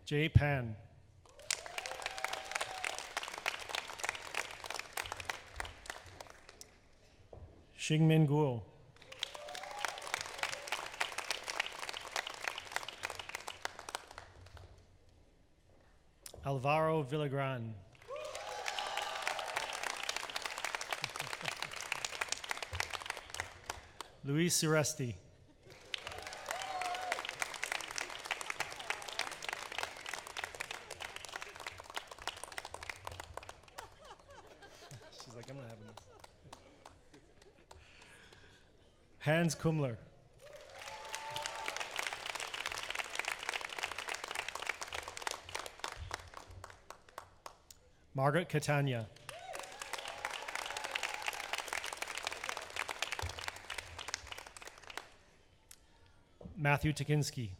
Jay Pan. Xingmin Guo. Alvaro Villagran. Luis Suresti. She's like, I'm not having this. Hans Kumler. Margaret Catania. Matthew Tikinski.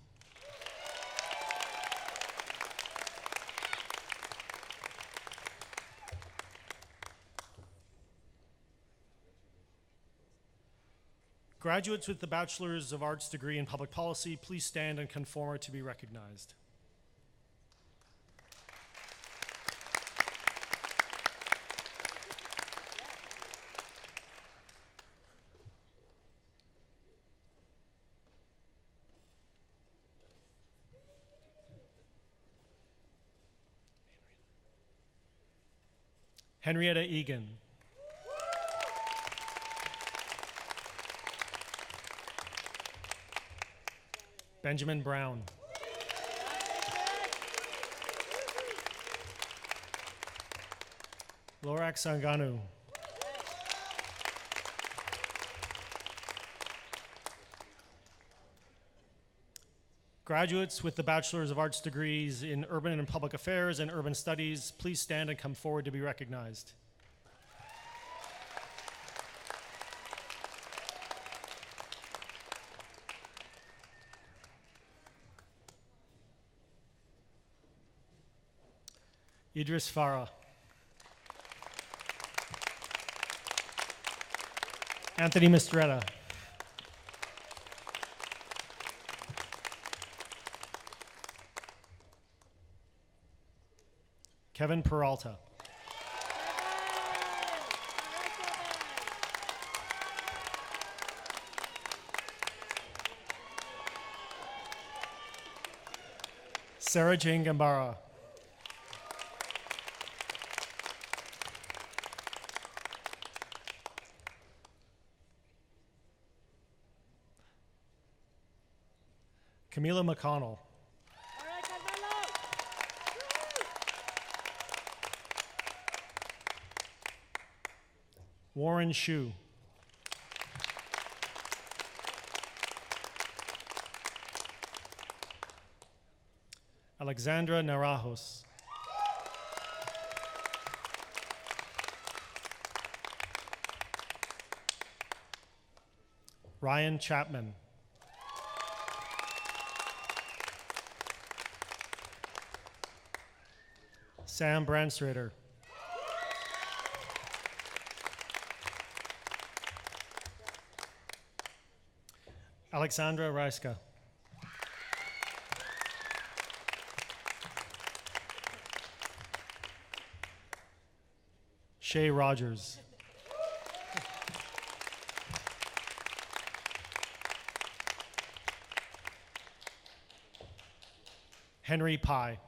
Graduates with the Bachelor's of Arts degree in Public Policy, please stand and conform to be recognized. Henrietta Egan. Benjamin Brown. Lorak Sanganu. Graduates with the Bachelor's of Arts degrees in Urban and Public Affairs and Urban Studies, please stand and come forward to be recognized. Idris Farah. Anthony Mistretta. Kevin Peralta. Sarah Jane Gambara. Camila McConnell. Warren Shu. Alexandra Narajos. Ryan Chapman. Sam Brandstrader. Alexandra Reiska. Shay Rogers. Henry Pye.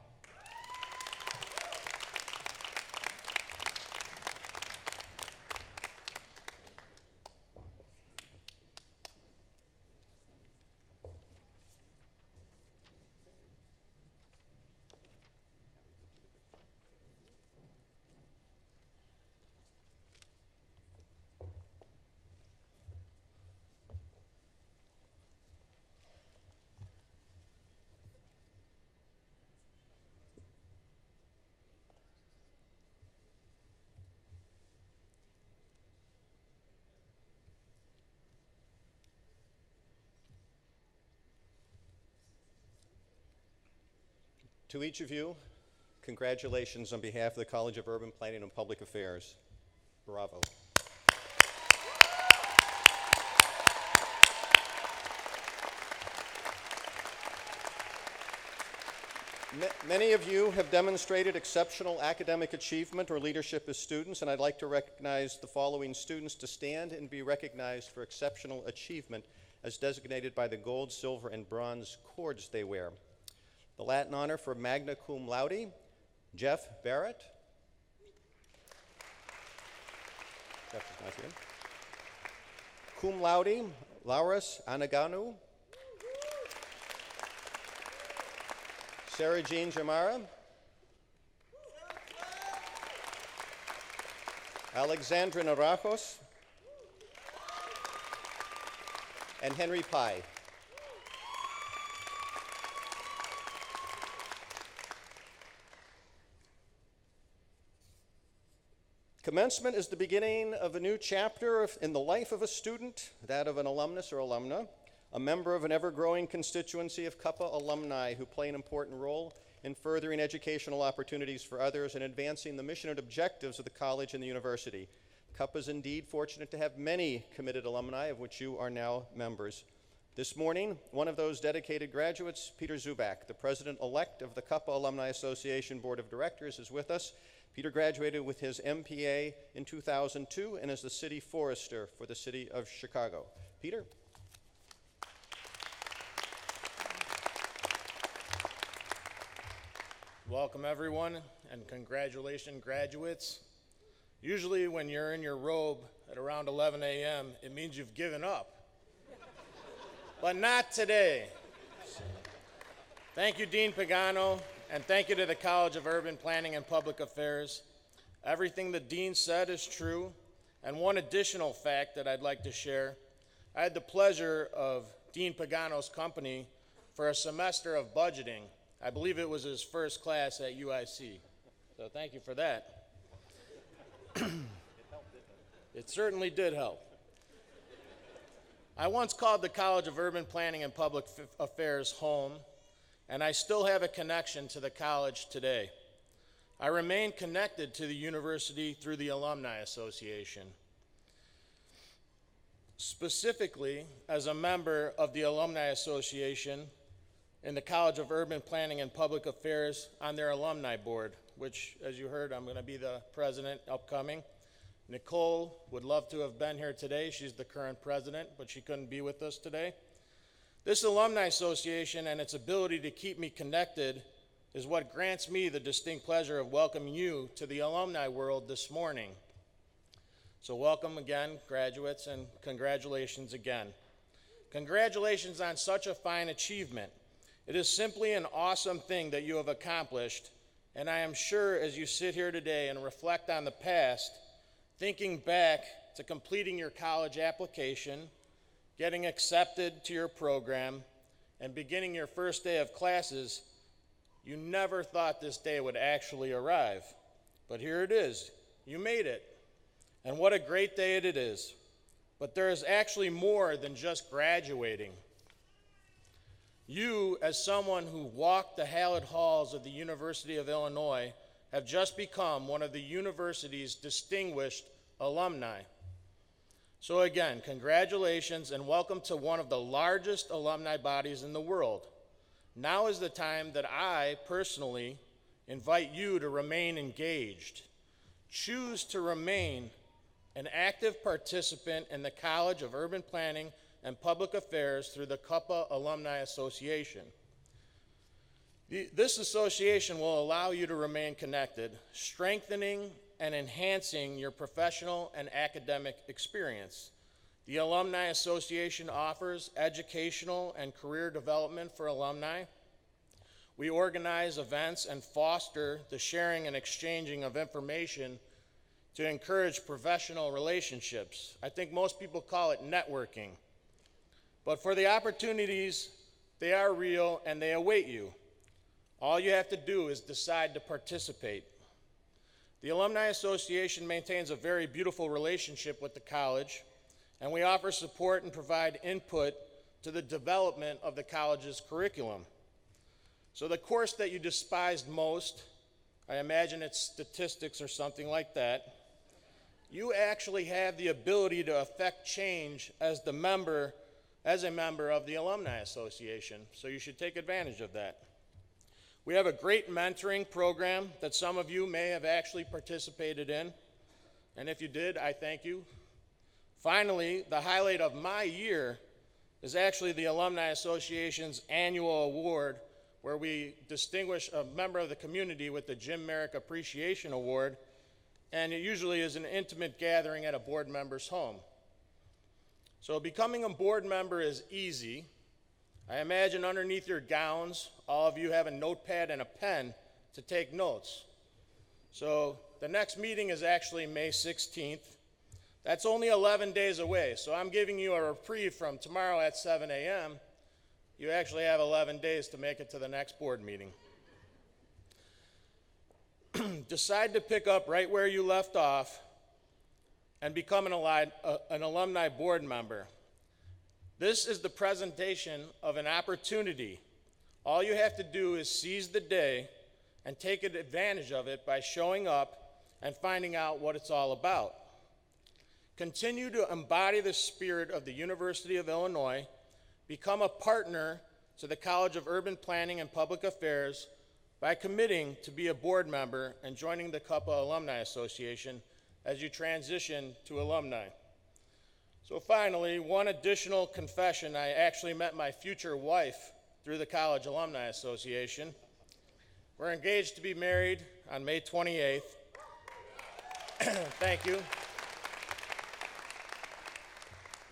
To each of you, congratulations on behalf of the College of Urban Planning and Public Affairs. Bravo. Many of you have demonstrated exceptional academic achievement or leadership as students, and I'd like to recognize the following students to stand and be recognized for exceptional achievement as designated by the gold, silver, and bronze cords they wear. The Latin honor for magna cum laude, Jeff Barrett. Jeff is not here. Cum laude, Lauris Anaganu. Sarah Jean Jamara. Alexandra Nanako. And Henry Pye. Commencement is the beginning of a new chapter in the life of a student, that of an alumnus or alumna, a member of an ever-growing constituency of Kappa alumni who play an important role in furthering educational opportunities for others and advancing the mission and objectives of the college and the university. Kappa is indeed fortunate to have many committed alumni, of which you are now members. This morning, one of those dedicated graduates, Peter Zubik, the president-elect of the Kappa Alumni Association Board of Directors, is with us. Peter graduated with his MPA in 2002 and is the city forester for the city of Chicago. Peter? Welcome, everyone, and congratulations, graduates. Usually when you're in your robe at around 11 a.m., it means you've given up. But not today. Thank you, Dean Pagano, and thank you to the College of Urban Planning and Public Affairs. Everything the Dean said is true, and one additional fact that I'd like to share. I had the pleasure of Dean Pagano's company for a semester of budgeting. I believe it was his first class at UIC, so thank you for that. It certainly did help. I once called the College of Urban Planning and Public Affairs home, and I still have a connection to the college today. I remain connected to the university through the Alumni Association. Specifically, as a member of the Alumni Association in the College of Urban Planning and Public Affairs on their alumni board, which, as you heard, I'm going to be the president upcoming. Nicole would love to have been here today. She's the current president, but she couldn't be with us today. This Alumni Association and its ability to keep me connected is what grants me the distinct pleasure of welcoming you to the alumni world this morning. So welcome again, graduates, and congratulations again. Congratulations on such a fine achievement. It is simply an awesome thing that you have accomplished, and I am sure as you sit here today and reflect on the past, thinking back to completing your college application, getting accepted to your program, and beginning your first day of classes, you never thought this day would actually arrive. But here it is. You made it. And what a great day it is. But there is actually more than just graduating. You, as someone who walked the hallowed halls of the University of Illinois, have just become one of the university's distinguished alumni. So again, congratulations and welcome to one of the largest alumni bodies in the world. Now is the time that I, personally, invite you to remain engaged. Choose to remain an active participant in the College of Urban Planning and Public Affairs through the Kappa Alumni Association. This association will allow you to remain connected, strengthening and enhancing your professional and academic experience. The Alumni Association offers educational and career development for alumni. We organize events and foster the sharing and exchanging of information to encourage professional relationships. I think most people call it networking. But for the opportunities, they are real and they await you. All you have to do is decide to participate. The Alumni Association maintains a very beautiful relationship with the college, and we offer support and provide input to the development of the college's curriculum. So the course that you despised most, I imagine it's statistics or something like that, you actually have the ability to affect change as a member of the Alumni Association, so you should take advantage of that. We have a great mentoring program that some of you may have actually participated in, and if you did, I thank you. Finally, the highlight of my year is actually the Alumni Association's annual award, where we distinguish a member of the community with the Jim Merrick Appreciation Award, and it usually is an intimate gathering at a board member's home. So becoming a board member is easy. I imagine underneath your gowns, all of you have a notepad and a pen to take notes. So the next meeting is actually May 16th. That's only 11 days away, so I'm giving you a reprieve from tomorrow at 7 a.m. You actually have 11 days to make it to the next board meeting. Decide to pick up right where you left off and become an alumni board member. This is the presentation of an opportunity. All you have to do is seize the day and take advantage of it by showing up and finding out what it's all about. Continue to embody the spirit of the University of Illinois, become a partner to the College of Urban Planning and Public Affairs by committing to be a board member and joining the CUPPA Alumni Association as you transition to alumni. So finally, one additional confession. I actually met my future wife through the College Alumni Association. We're engaged to be married on May 28th. Thank you.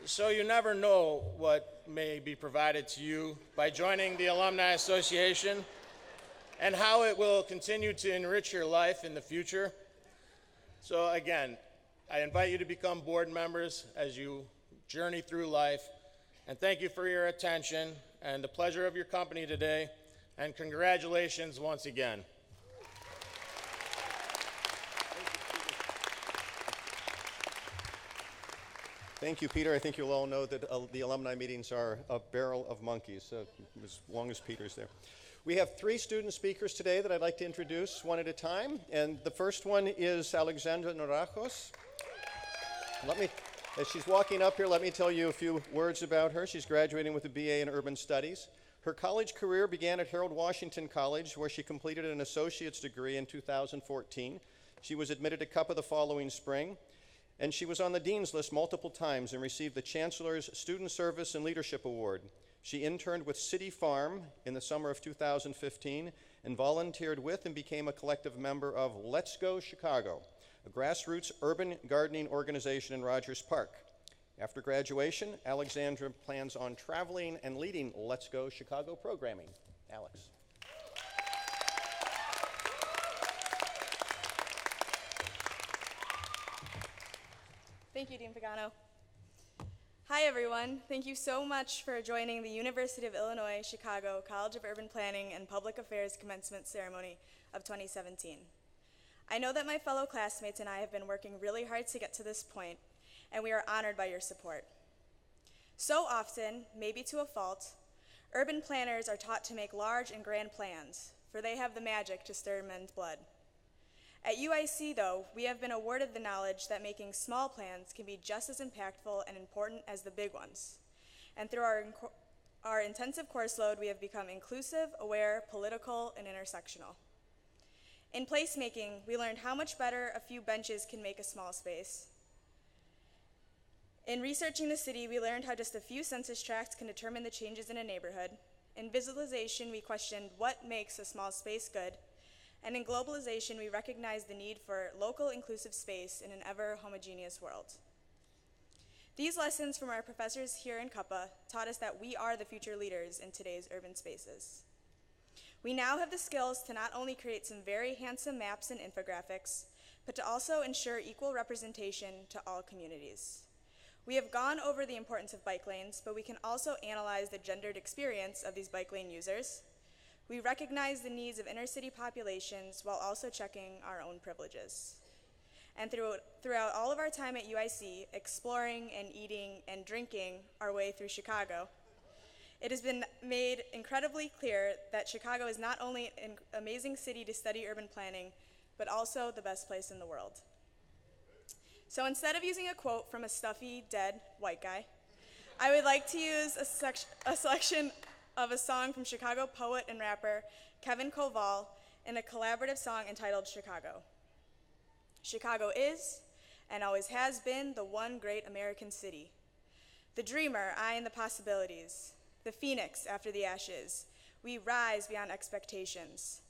So you never know what may be provided to you by joining the Alumni Association and how it will continue to enrich your life in the future. So again, I invite you to become board members as you journey through life. And thank you for your attention and the pleasure of your company today. And congratulations once again. Thank you, Peter. I think you'll all know that the alumni meetings are a barrel of monkeys, as long as Peter's there. We have 3 student speakers today that I'd like to introduce one at a time. And the first one is Alexandra Nanako. As she's walking up here, let me tell you a few words about her. She's graduating with a BA in Urban Studies. Her college career began at Harold Washington College, where she completed an associate's degree in 2014. She was admitted to CUPPA the following spring. And she was on the Dean's List multiple times and received the Chancellor's Student Service and Leadership Award. She interned with City Farm in the summer of 2015 and volunteered with and became a collective member of Let's Go Chicago, a grassroots urban gardening organization in Rogers Park. After graduation, Alexandra plans on traveling and leading Let's Go Chicago programming. Alex. Thank you, Dean Pagano. Hi, everyone. Thank you so much for joining the University of Illinois Chicago College of Urban Planning and Public Affairs Commencement Ceremony of 2017. I know that my fellow classmates and I have been working really hard to get to this point, and we are honored by your support. So often, maybe to a fault, urban planners are taught to make large and grand plans, for they have the magic to stir men's blood. At UIC, though, we have been awarded the knowledge that making small plans can be just as impactful and important as the big ones. And through our intensive course load, we have become inclusive, aware, political, and intersectional. In placemaking, we learned how much better a few benches can make a small space. In researching the city, we learned how just a few census tracts can determine the changes in a neighborhood. In visualization, we questioned what makes a small space good. And in globalization, we recognize the need for local inclusive space in an ever-homogeneous world. These lessons from our professors here in CUPPA taught us that we are the future leaders in today's urban spaces. We now have the skills to not only create some very handsome maps and infographics, but to also ensure equal representation to all communities. We have gone over the importance of bike lanes, but we can also analyze the gendered experience of these bike lane users. We recognize the needs of inner city populations while also checking our own privileges. And throughout all of our time at UIC, exploring and eating and drinking our way through Chicago, it has been made incredibly clear that Chicago is not only an amazing city to study urban planning, but also the best place in the world. So instead of using a quote from a stuffy, dead white guy, I would like to use a selection of a song from Chicago poet and rapper Kevin Koval, in a collaborative song entitled Chicago. Chicago is, and always has been, the one great American city. The dreamer eyeing the possibilities, the phoenix after the ashes. We rise beyond expectations.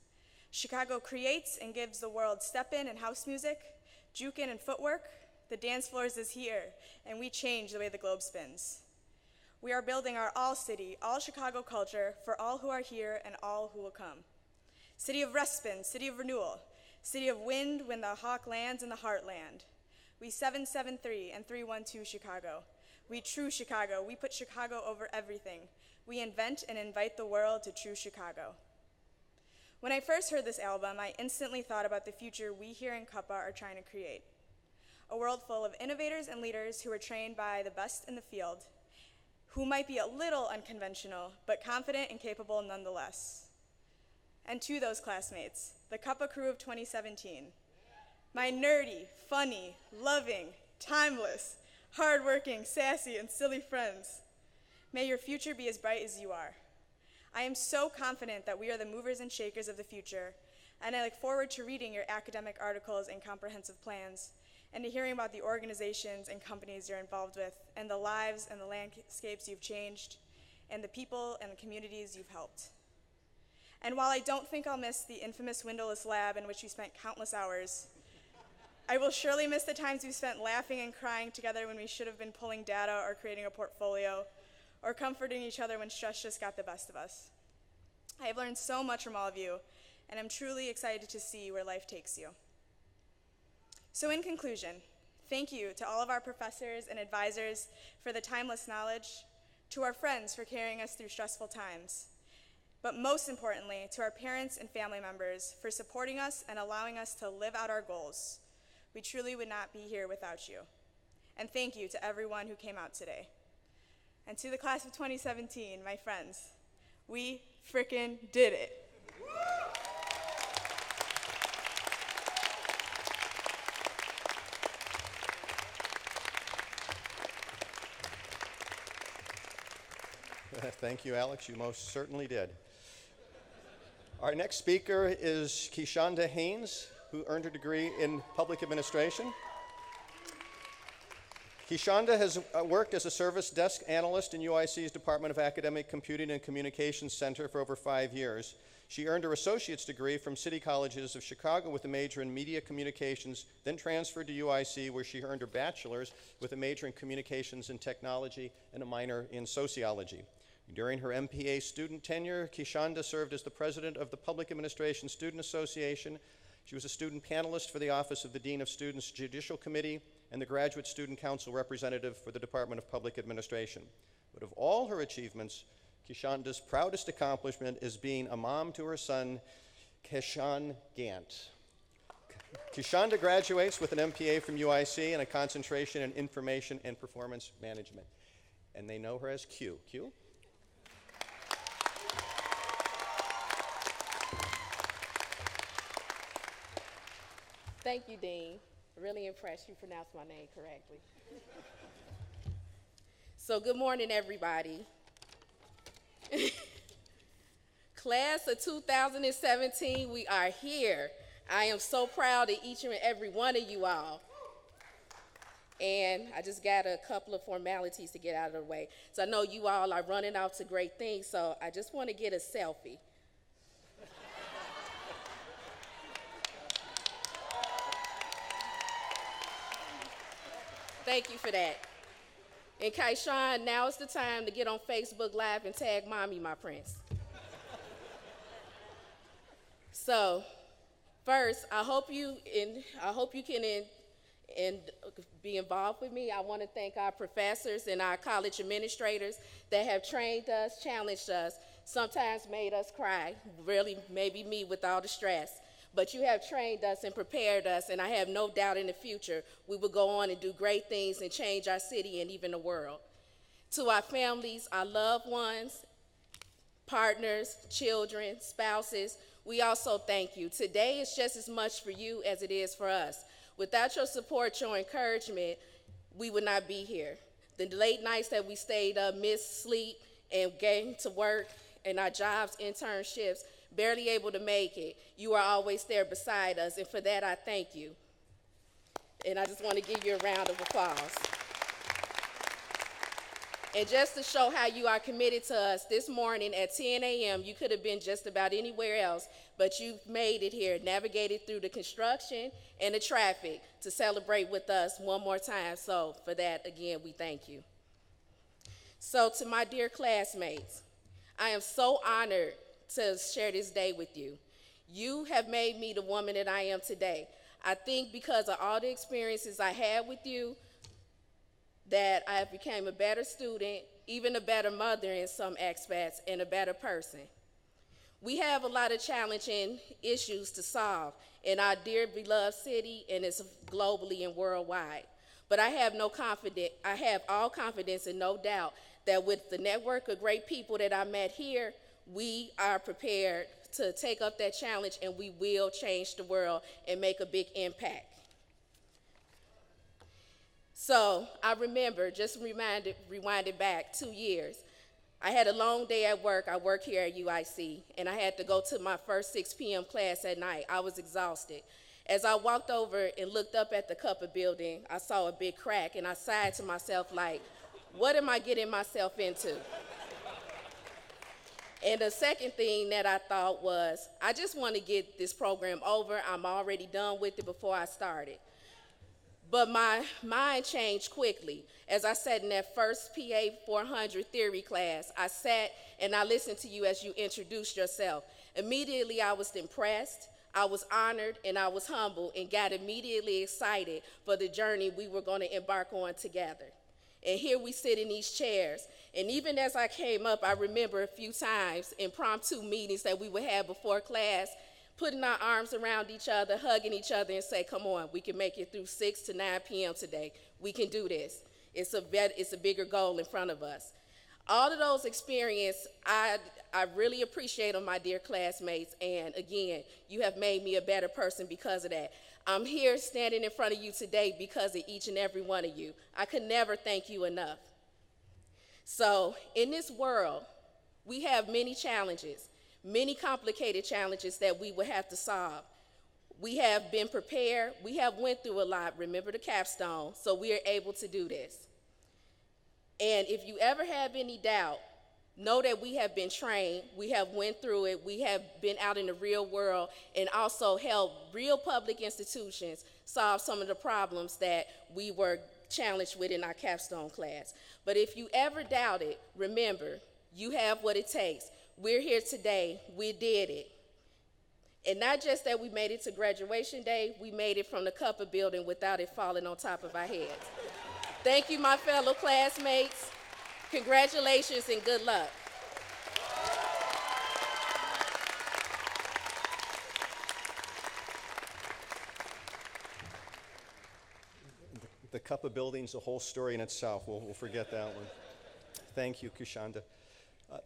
Chicago creates and gives the world step-in and house music, juke-in and footwork. The dance floors is here, and we change the way the globe spins. We are building our all-city, all-Chicago culture for all who are here and all who will come. City of respite, city of renewal, city of wind when the hawk lands in the heartland. We 773 and 312 Chicago. We true Chicago. We put Chicago over everything. We invent and invite the world to true Chicago. When I first heard this album, I instantly thought about the future we here in Cuppa are trying to create. A world full of innovators and leaders who are trained by the best in the field, who might be a little unconventional, but confident and capable nonetheless. And to those classmates, the Cuppa crew of 2017, my nerdy, funny, loving, timeless, hardworking, sassy, and silly friends, may your future be as bright as you are. I am so confident that we are the movers and shakers of the future, and I look forward to reading your academic articles and comprehensive plans, and to hearing about the organizations and companies you're involved with, and the lives and the landscapes you've changed, and the people and the communities you've helped. And while I don't think I'll miss the infamous windowless lab in which we spent countless hours, I will surely miss the times we spent laughing and crying together when we should have been pulling data or creating a portfolio, or comforting each other when stress just got the best of us. I have learned so much from all of you, and I'm truly excited to see where life takes you. So in conclusion, thank you to all of our professors and advisors for the timeless knowledge, to our friends for carrying us through stressful times, but most importantly, to our parents and family members for supporting us and allowing us to live out our goals. We truly would not be here without you. And thank you to everyone who came out today. And to the class of 2017, my friends, we frickin' did it. Thank you, Alex. You most certainly did. Our next speaker is Shonda Haynes, who earned her degree in public administration. Shonda has worked as a service desk analyst in UIC's Department of Academic Computing and Communications Center for over 5 years. She earned her associate's degree from City Colleges of Chicago with a major in media communications, then transferred to UIC where she earned her bachelor's with a major in communications and technology and a minor in sociology. During her MPA student tenure, Shonda served as the president of the Public Administration Student Association. She was a student panelist for the Office of the Dean of Students Judicial Committee and the Graduate Student Council representative for the Department of Public Administration. But of all her achievements, Shonda's proudest accomplishment is being a mom to her son, Keshawn Gant. Shonda graduates with an MPA from UIC and a concentration in Information and Performance Management. And they know her as Q. Q? Thank you, Dean. Really impressed you pronounced my name correctly. So good morning, everybody. Class of 2017, we are here. I am so proud of each and every one of you all. And I just got a couple of formalities to get out of the way. So I know you all are running off to great things, so I just want to get a selfie. Thank you for that. And Kaishan, now is the time to get on Facebook Live and tag Mommy, my prince. So, first, I hope you can be involved with me. I want to thank our professors and our college administrators that have trained us, challenged us, sometimes made us cry, really maybe me with all the stress. But you have trained us and prepared us, and I have no doubt in the future we will go on and do great things and change our city and even the world. To our families, our loved ones, partners, children, spouses, we also thank you. Today is just as much for you as it is for us. Without your support, your encouragement, we would not be here. The late nights that we stayed up, missed sleep, and getting to work, and our jobs, internships, barely able to make it, you are always there beside us, and for that I thank you. And I just want to give you a round of applause. And just to show how you are committed to us, this morning at 10 a.m., you could have been just about anywhere else, but you made it here, navigated through the construction and the traffic to celebrate with us one more time. So for that, again, we thank you. So to my dear classmates, I am so honored to share this day with you. You have made me the woman that I am today. I think because of all the experiences I had with you, that I became a better student, even a better mother in some aspects, and a better person. We have a lot of challenging issues to solve in our dear beloved city, and it's globally and worldwide. But I have all confidence and no doubt that with the network of great people that I met here, we are prepared to take up that challenge, and we will change the world and make a big impact. So I remember, just rewinded back 2 years, I had a long day at work. I work here at UIC, and I had to go to my first 6 p.m. class at night. I was exhausted. As I walked over and looked up at the Cuppa building, I saw a big crack, and I sighed to myself like, what am I getting myself into? And the second thing that I thought was, I just want to get this program over. I'm already done with it before I started. But my mind changed quickly. As I sat in that first PA 400 theory class, I sat and I listened to you as you introduced yourself. Immediately I was impressed, I was honored, and I was humbled, and got immediately excited for the journey we were going to embark on together. And here we sit in these chairs. And even as I came up, I remember a few times impromptu meetings that we would have before class, putting our arms around each other, hugging each other, and say, come on, we can make it through 6 to 9 p.m. today. We can do this. It's a bigger goal in front of us. All of those experiences, I really appreciate them, my dear classmates. And again, you have made me a better person because of that. I'm here standing in front of you today because of each and every one of you. I could never thank you enough. So in this world, we have many challenges. Many complicated challenges that we will have to solve. We have been prepared. We have went through a lot. Remember the capstone, so we are able to do this. And if you ever have any doubt, know that we have been trained. We have went through it. We have been out in the real world and also helped real public institutions solve some of the problems that we were challenged with in our capstone class. But if you ever doubt it, remember, you have what it takes. We're here today. We did it. And not just that we made it to graduation day, we made it from the Cuppa building without it falling on top of our heads. Thank you, my fellow classmates. Congratulations and good luck. The Cuppa building's a whole story in itself. We'll forget that one. Thank you, Shonda.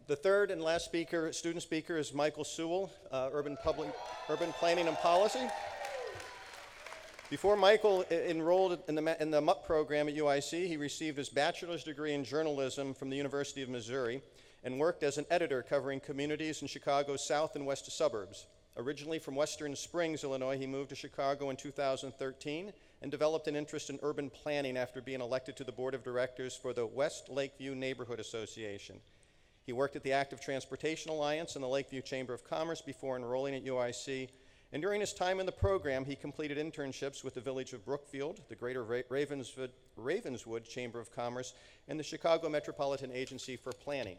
The third and last speaker, student speaker, is Michael Sewell, Urban Planning and Policy. Before Michael enrolled in the MUP program at UIC, he received his bachelor's degree in journalism from the University of Missouri and worked as an editor covering communities in Chicago's south and west suburbs. Originally from Western Springs, Illinois, he moved to Chicago in 2013 and developed an interest in urban planning after being elected to the board of directors for the West Lakeview Neighborhood Association. He worked at the Active Transportation Alliance and the Lakeview Chamber of Commerce before enrolling at UIC. And during his time in the program, he completed internships with the Village of Brookfield, the Greater Ravenswood Chamber of Commerce, and the Chicago Metropolitan Agency for Planning.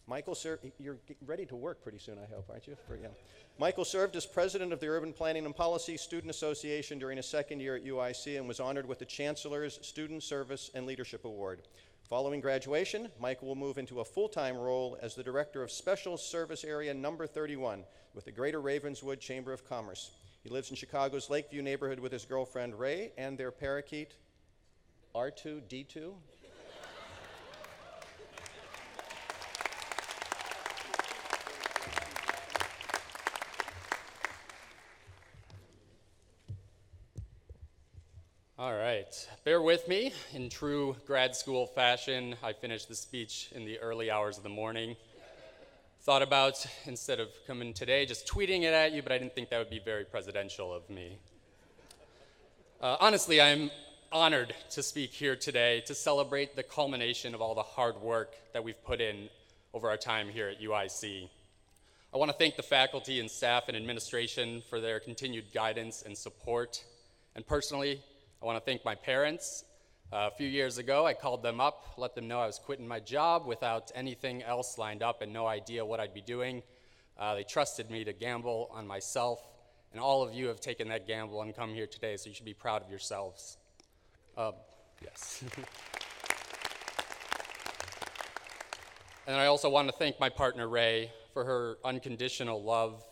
Michael, sir, you're ready to work pretty soon, I hope, aren't you? Yeah. Michael served as president of the Urban Planning and Policy Student Association during his second year at UIC and was honored with the Chancellor's Student Service and Leadership Award. Following graduation, Michael will move into a full-time role as the Director of Special Service Area Number 31 with the Greater Ravenswood Chamber of Commerce. He lives in Chicago's Lakeview neighborhood with his girlfriend Ray and their parakeet, R2-D2. All right, bear with me. In true grad school fashion, I finished the speech in the early hours of the morning. thought about, instead of coming today, just tweeting it at you, but I didn't think that would be very presidential of me. Honestly, I'm honored to speak here today to celebrate the culmination of all the hard work that we've put in over our time here at UIC. I want to thank the faculty and staff and administration for their continued guidance and support. And personally, I want to thank my parents. A few years ago, I called them up, let them know I was quitting my job without anything else lined up and no idea what I'd be doing. They trusted me to gamble on myself, and all of you have taken that gamble and come here today, so you should be proud of yourselves. Yes. And I also want to thank my partner, Ray, for her unconditional love.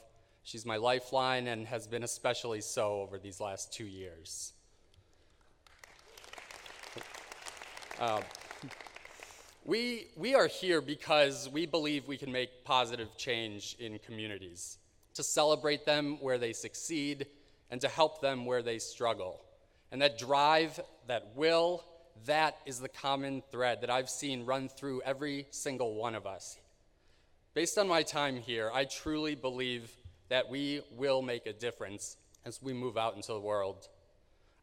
She's my lifeline and has been especially so over these last 2 years. We are here because we believe we can make positive change in communities, to celebrate them where they succeed and to help them where they struggle. And that drive, that will, that is the common thread that I've seen run through every single one of us. Based on my time here, I truly believe that we will make a difference as we move out into the world.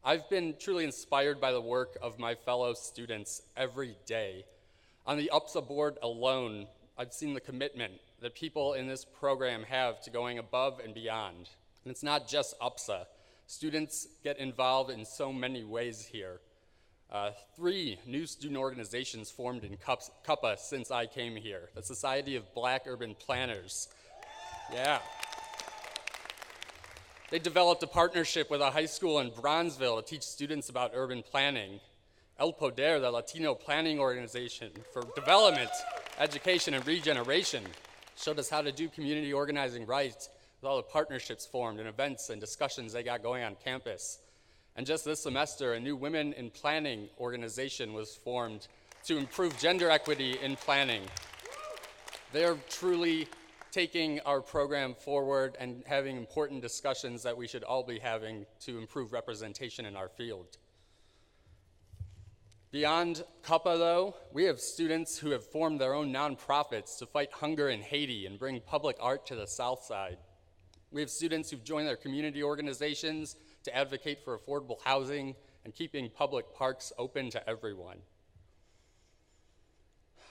I've been truly inspired by the work of my fellow students every day. On the UPSA board alone, I've seen the commitment that people in this program have to going above and beyond. And it's not just UPSA. Students get involved in so many ways here. 3 new student organizations formed in CUPA since I came here. The Society of Black Urban Planners. Yeah. They developed a partnership with a high school in Bronzeville to teach students about urban planning. El Poder, the Latino planning organization for development, education, and regeneration, showed us how to do community organizing right with all the partnerships formed and events and discussions they got going on campus. And just this semester, a new Women in Planning organization was formed to improve gender equity in planning. They're truly taking our program forward and having important discussions that we should all be having to improve representation in our field. Beyond CUPA, though, we have students who have formed their own nonprofits to fight hunger in Haiti and bring public art to the South Side. We have students who've joined their community organizations to advocate for affordable housing and keeping public parks open to everyone.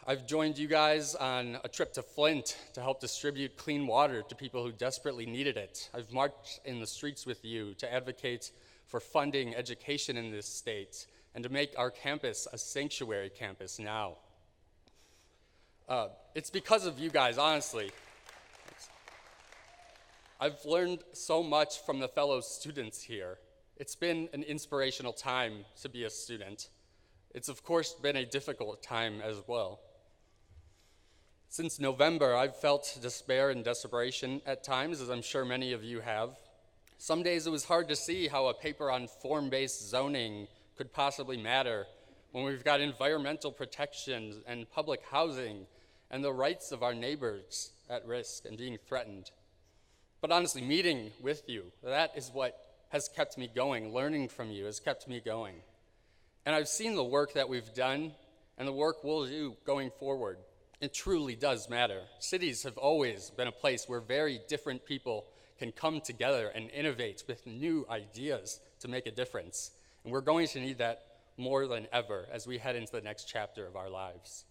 I've joined you guys on a trip to Flint to help distribute clean water to people who desperately needed it. I've marched in the streets with you to advocate for funding education in this state and to make our campus a sanctuary campus now. It's because of you guys, honestly. I've learned so much from the fellow students here. It's been an inspirational time to be a student. It's of course been a difficult time as well. Since November, I've felt despair and desperation at times, as I'm sure many of you have. Some days it was hard to see how a paper on form-based zoning could possibly matter when we've got environmental protections and public housing and the rights of our neighbors at risk and being threatened. But honestly, meeting with you, that is what has kept me going. Learning from you has kept me going. And I've seen the work that we've done and the work we'll do going forward. It truly does matter. Cities have always been a place where very different people can come together and innovate with new ideas to make a difference. And we're going to need that more than ever as we head into the next chapter of our lives.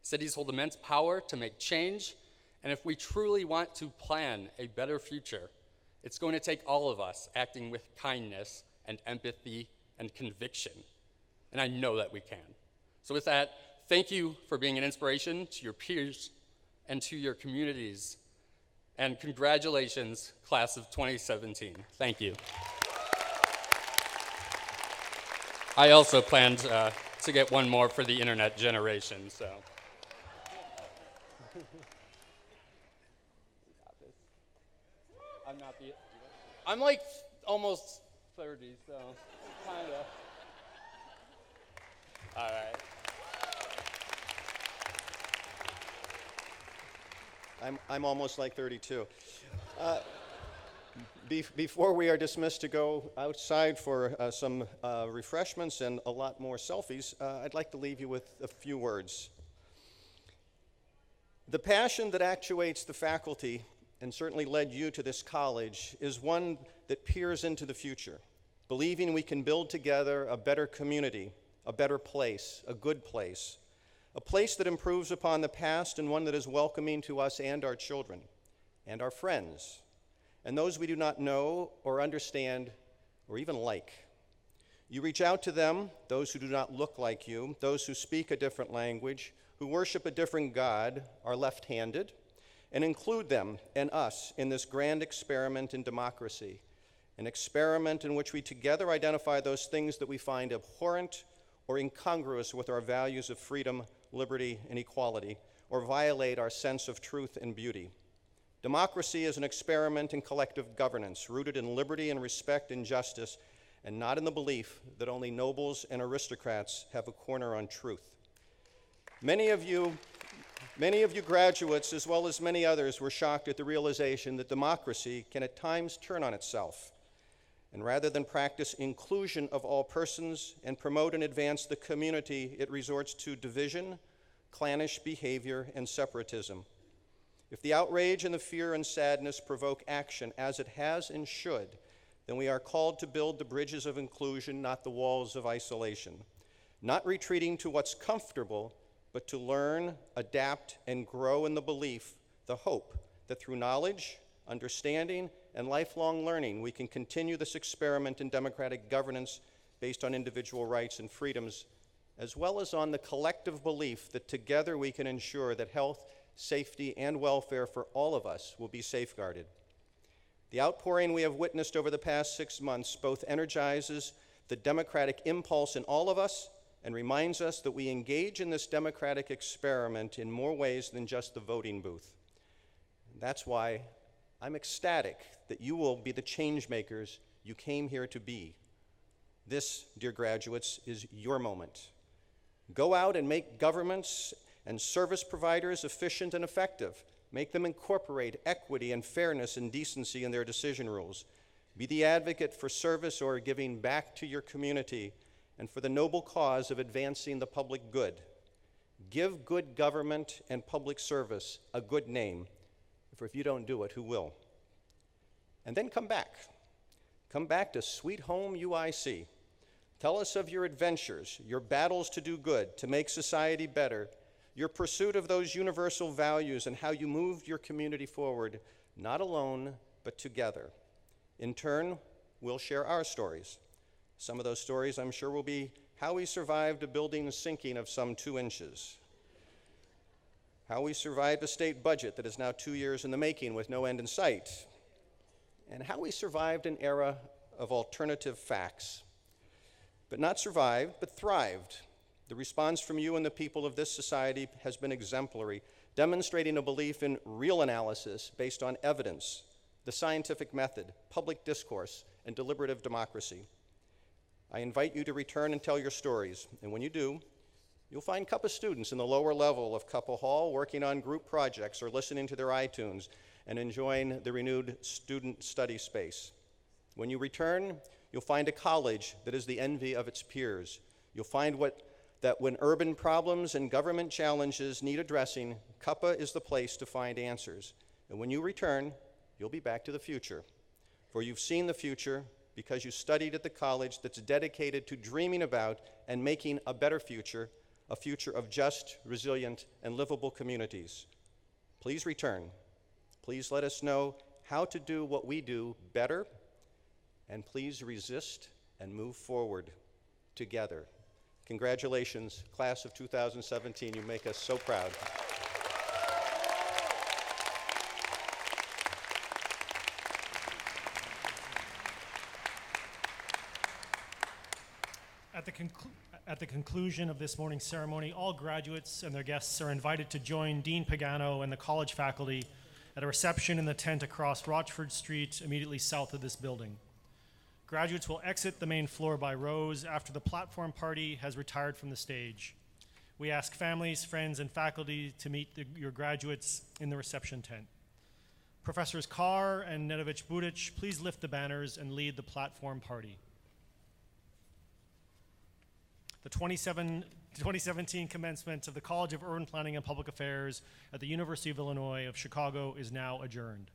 Cities hold immense power to make change, and if we truly want to plan a better future, it's going to take all of us acting with kindness and empathy and conviction. And I know that we can. So with that, thank you for being an inspiration to your peers and to your communities. And congratulations, class of 2017. Thank you. I also planned to get one more for the internet generation, so. I'm like almost 30, so kind of. All right. I'm almost like 32. Before we are dismissed to go outside for some refreshments and a lot more selfies, I'd like to leave you with a few words. The passion that actuates the faculty and certainly led you to this college is one that peers into the future, believing we can build together a better community, a better place, a good place, a place that improves upon the past and one that is welcoming to us and our children and our friends and those we do not know or understand or even like. You reach out to them, those who do not look like you, those who speak a different language, who worship a different God, are left-handed, and include them and us in this grand experiment in democracy, an experiment in which we together identify those things that we find abhorrent or incongruous with our values of freedom, liberty, and equality, or violate our sense of truth and beauty. Democracy is an experiment in collective governance, rooted in liberty and respect and justice, and not in the belief that only nobles and aristocrats have a corner on truth. Many of you graduates, as well as many others, were shocked at the realization that democracy can at times turn on itself. And rather than practice inclusion of all persons and promote and advance the community, it resorts to division, clannish behavior, and separatism. If the outrage and the fear and sadness provoke action, as it has and should, then we are called to build the bridges of inclusion, not the walls of isolation. Not retreating to what's comfortable, but to learn, adapt, and grow in the belief, the hope, that through knowledge, understanding, and lifelong learning, we can continue this experiment in democratic governance based on individual rights and freedoms, as well as on the collective belief that together we can ensure that health, safety, and welfare for all of us will be safeguarded. The outpouring we have witnessed over the past 6 months both energizes the democratic impulse in all of us and reminds us that we engage in this democratic experiment in more ways than just the voting booth. That's why I'm ecstatic that you will be the change makers you came here to be. This, dear graduates, is your moment. Go out and make governments and service providers efficient and effective. Make them incorporate equity and fairness and decency in their decision rules. Be the advocate for service or giving back to your community and for the noble cause of advancing the public good. Give good government and public service a good name, for if you don't do it, who will? And then come back. Come back to sweet home UIC. Tell us of your adventures, your battles to do good, to make society better, your pursuit of those universal values, and how you moved your community forward, not alone, but together. In turn, we'll share our stories. Some of those stories, I'm sure, will be how we survived a building sinking of some 2 inches, how we survived a state budget that is now 2 years in the making with no end in sight, and how we survived an era of alternative facts. But not survived, but thrived. The response from you and the people of this society has been exemplary, demonstrating a belief in real analysis based on evidence, the scientific method, public discourse, and deliberative democracy. I invite you to return and tell your stories, and when you do, you'll find Cuppa students in the lower level of Cuppa Hall working on group projects or listening to their iTunes and enjoying the renewed student study space. When you return, you'll find a college that is the envy of its peers. You'll find that when urban problems and government challenges need addressing, Cuppa is the place to find answers. And when you return, you'll be back to the future. For you've seen the future because you studied at the college that's dedicated to dreaming about and making a better future, a future of just, resilient, and livable communities. Please return. Please let us know how to do what we do better, and please resist and move forward together. Congratulations, class of 2017. You make us so proud. At the conclusion of this morning's ceremony, all graduates and their guests are invited to join Dean Pagano and the college faculty at a reception in the tent across Rochford Street, immediately south of this building. Graduates will exit the main floor by rows after the platform party has retired from the stage. We ask families, friends, and faculty to meet your graduates in the reception tent. Professors Carr and Nedovich-Budic, please lift the banners and lead the platform party. The 2017 2017 commencement of the College of Urban Planning and Public Affairs at the University of Illinois of Chicago is now adjourned.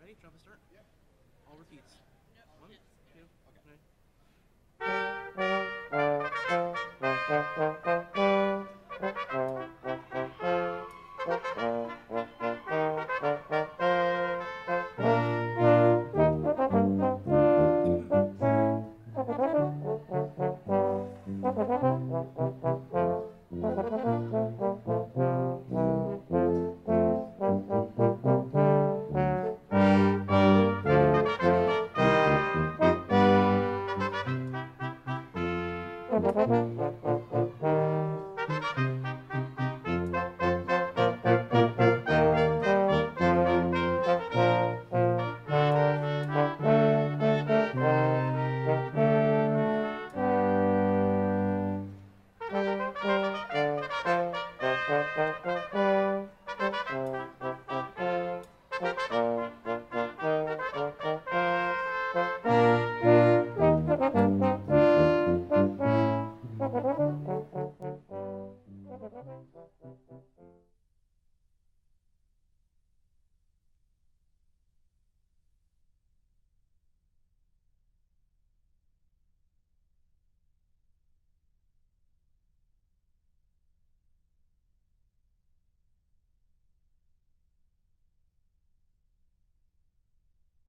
Ready? Drop a start? Yeah. All repeats. Yep. 1, 2, okay.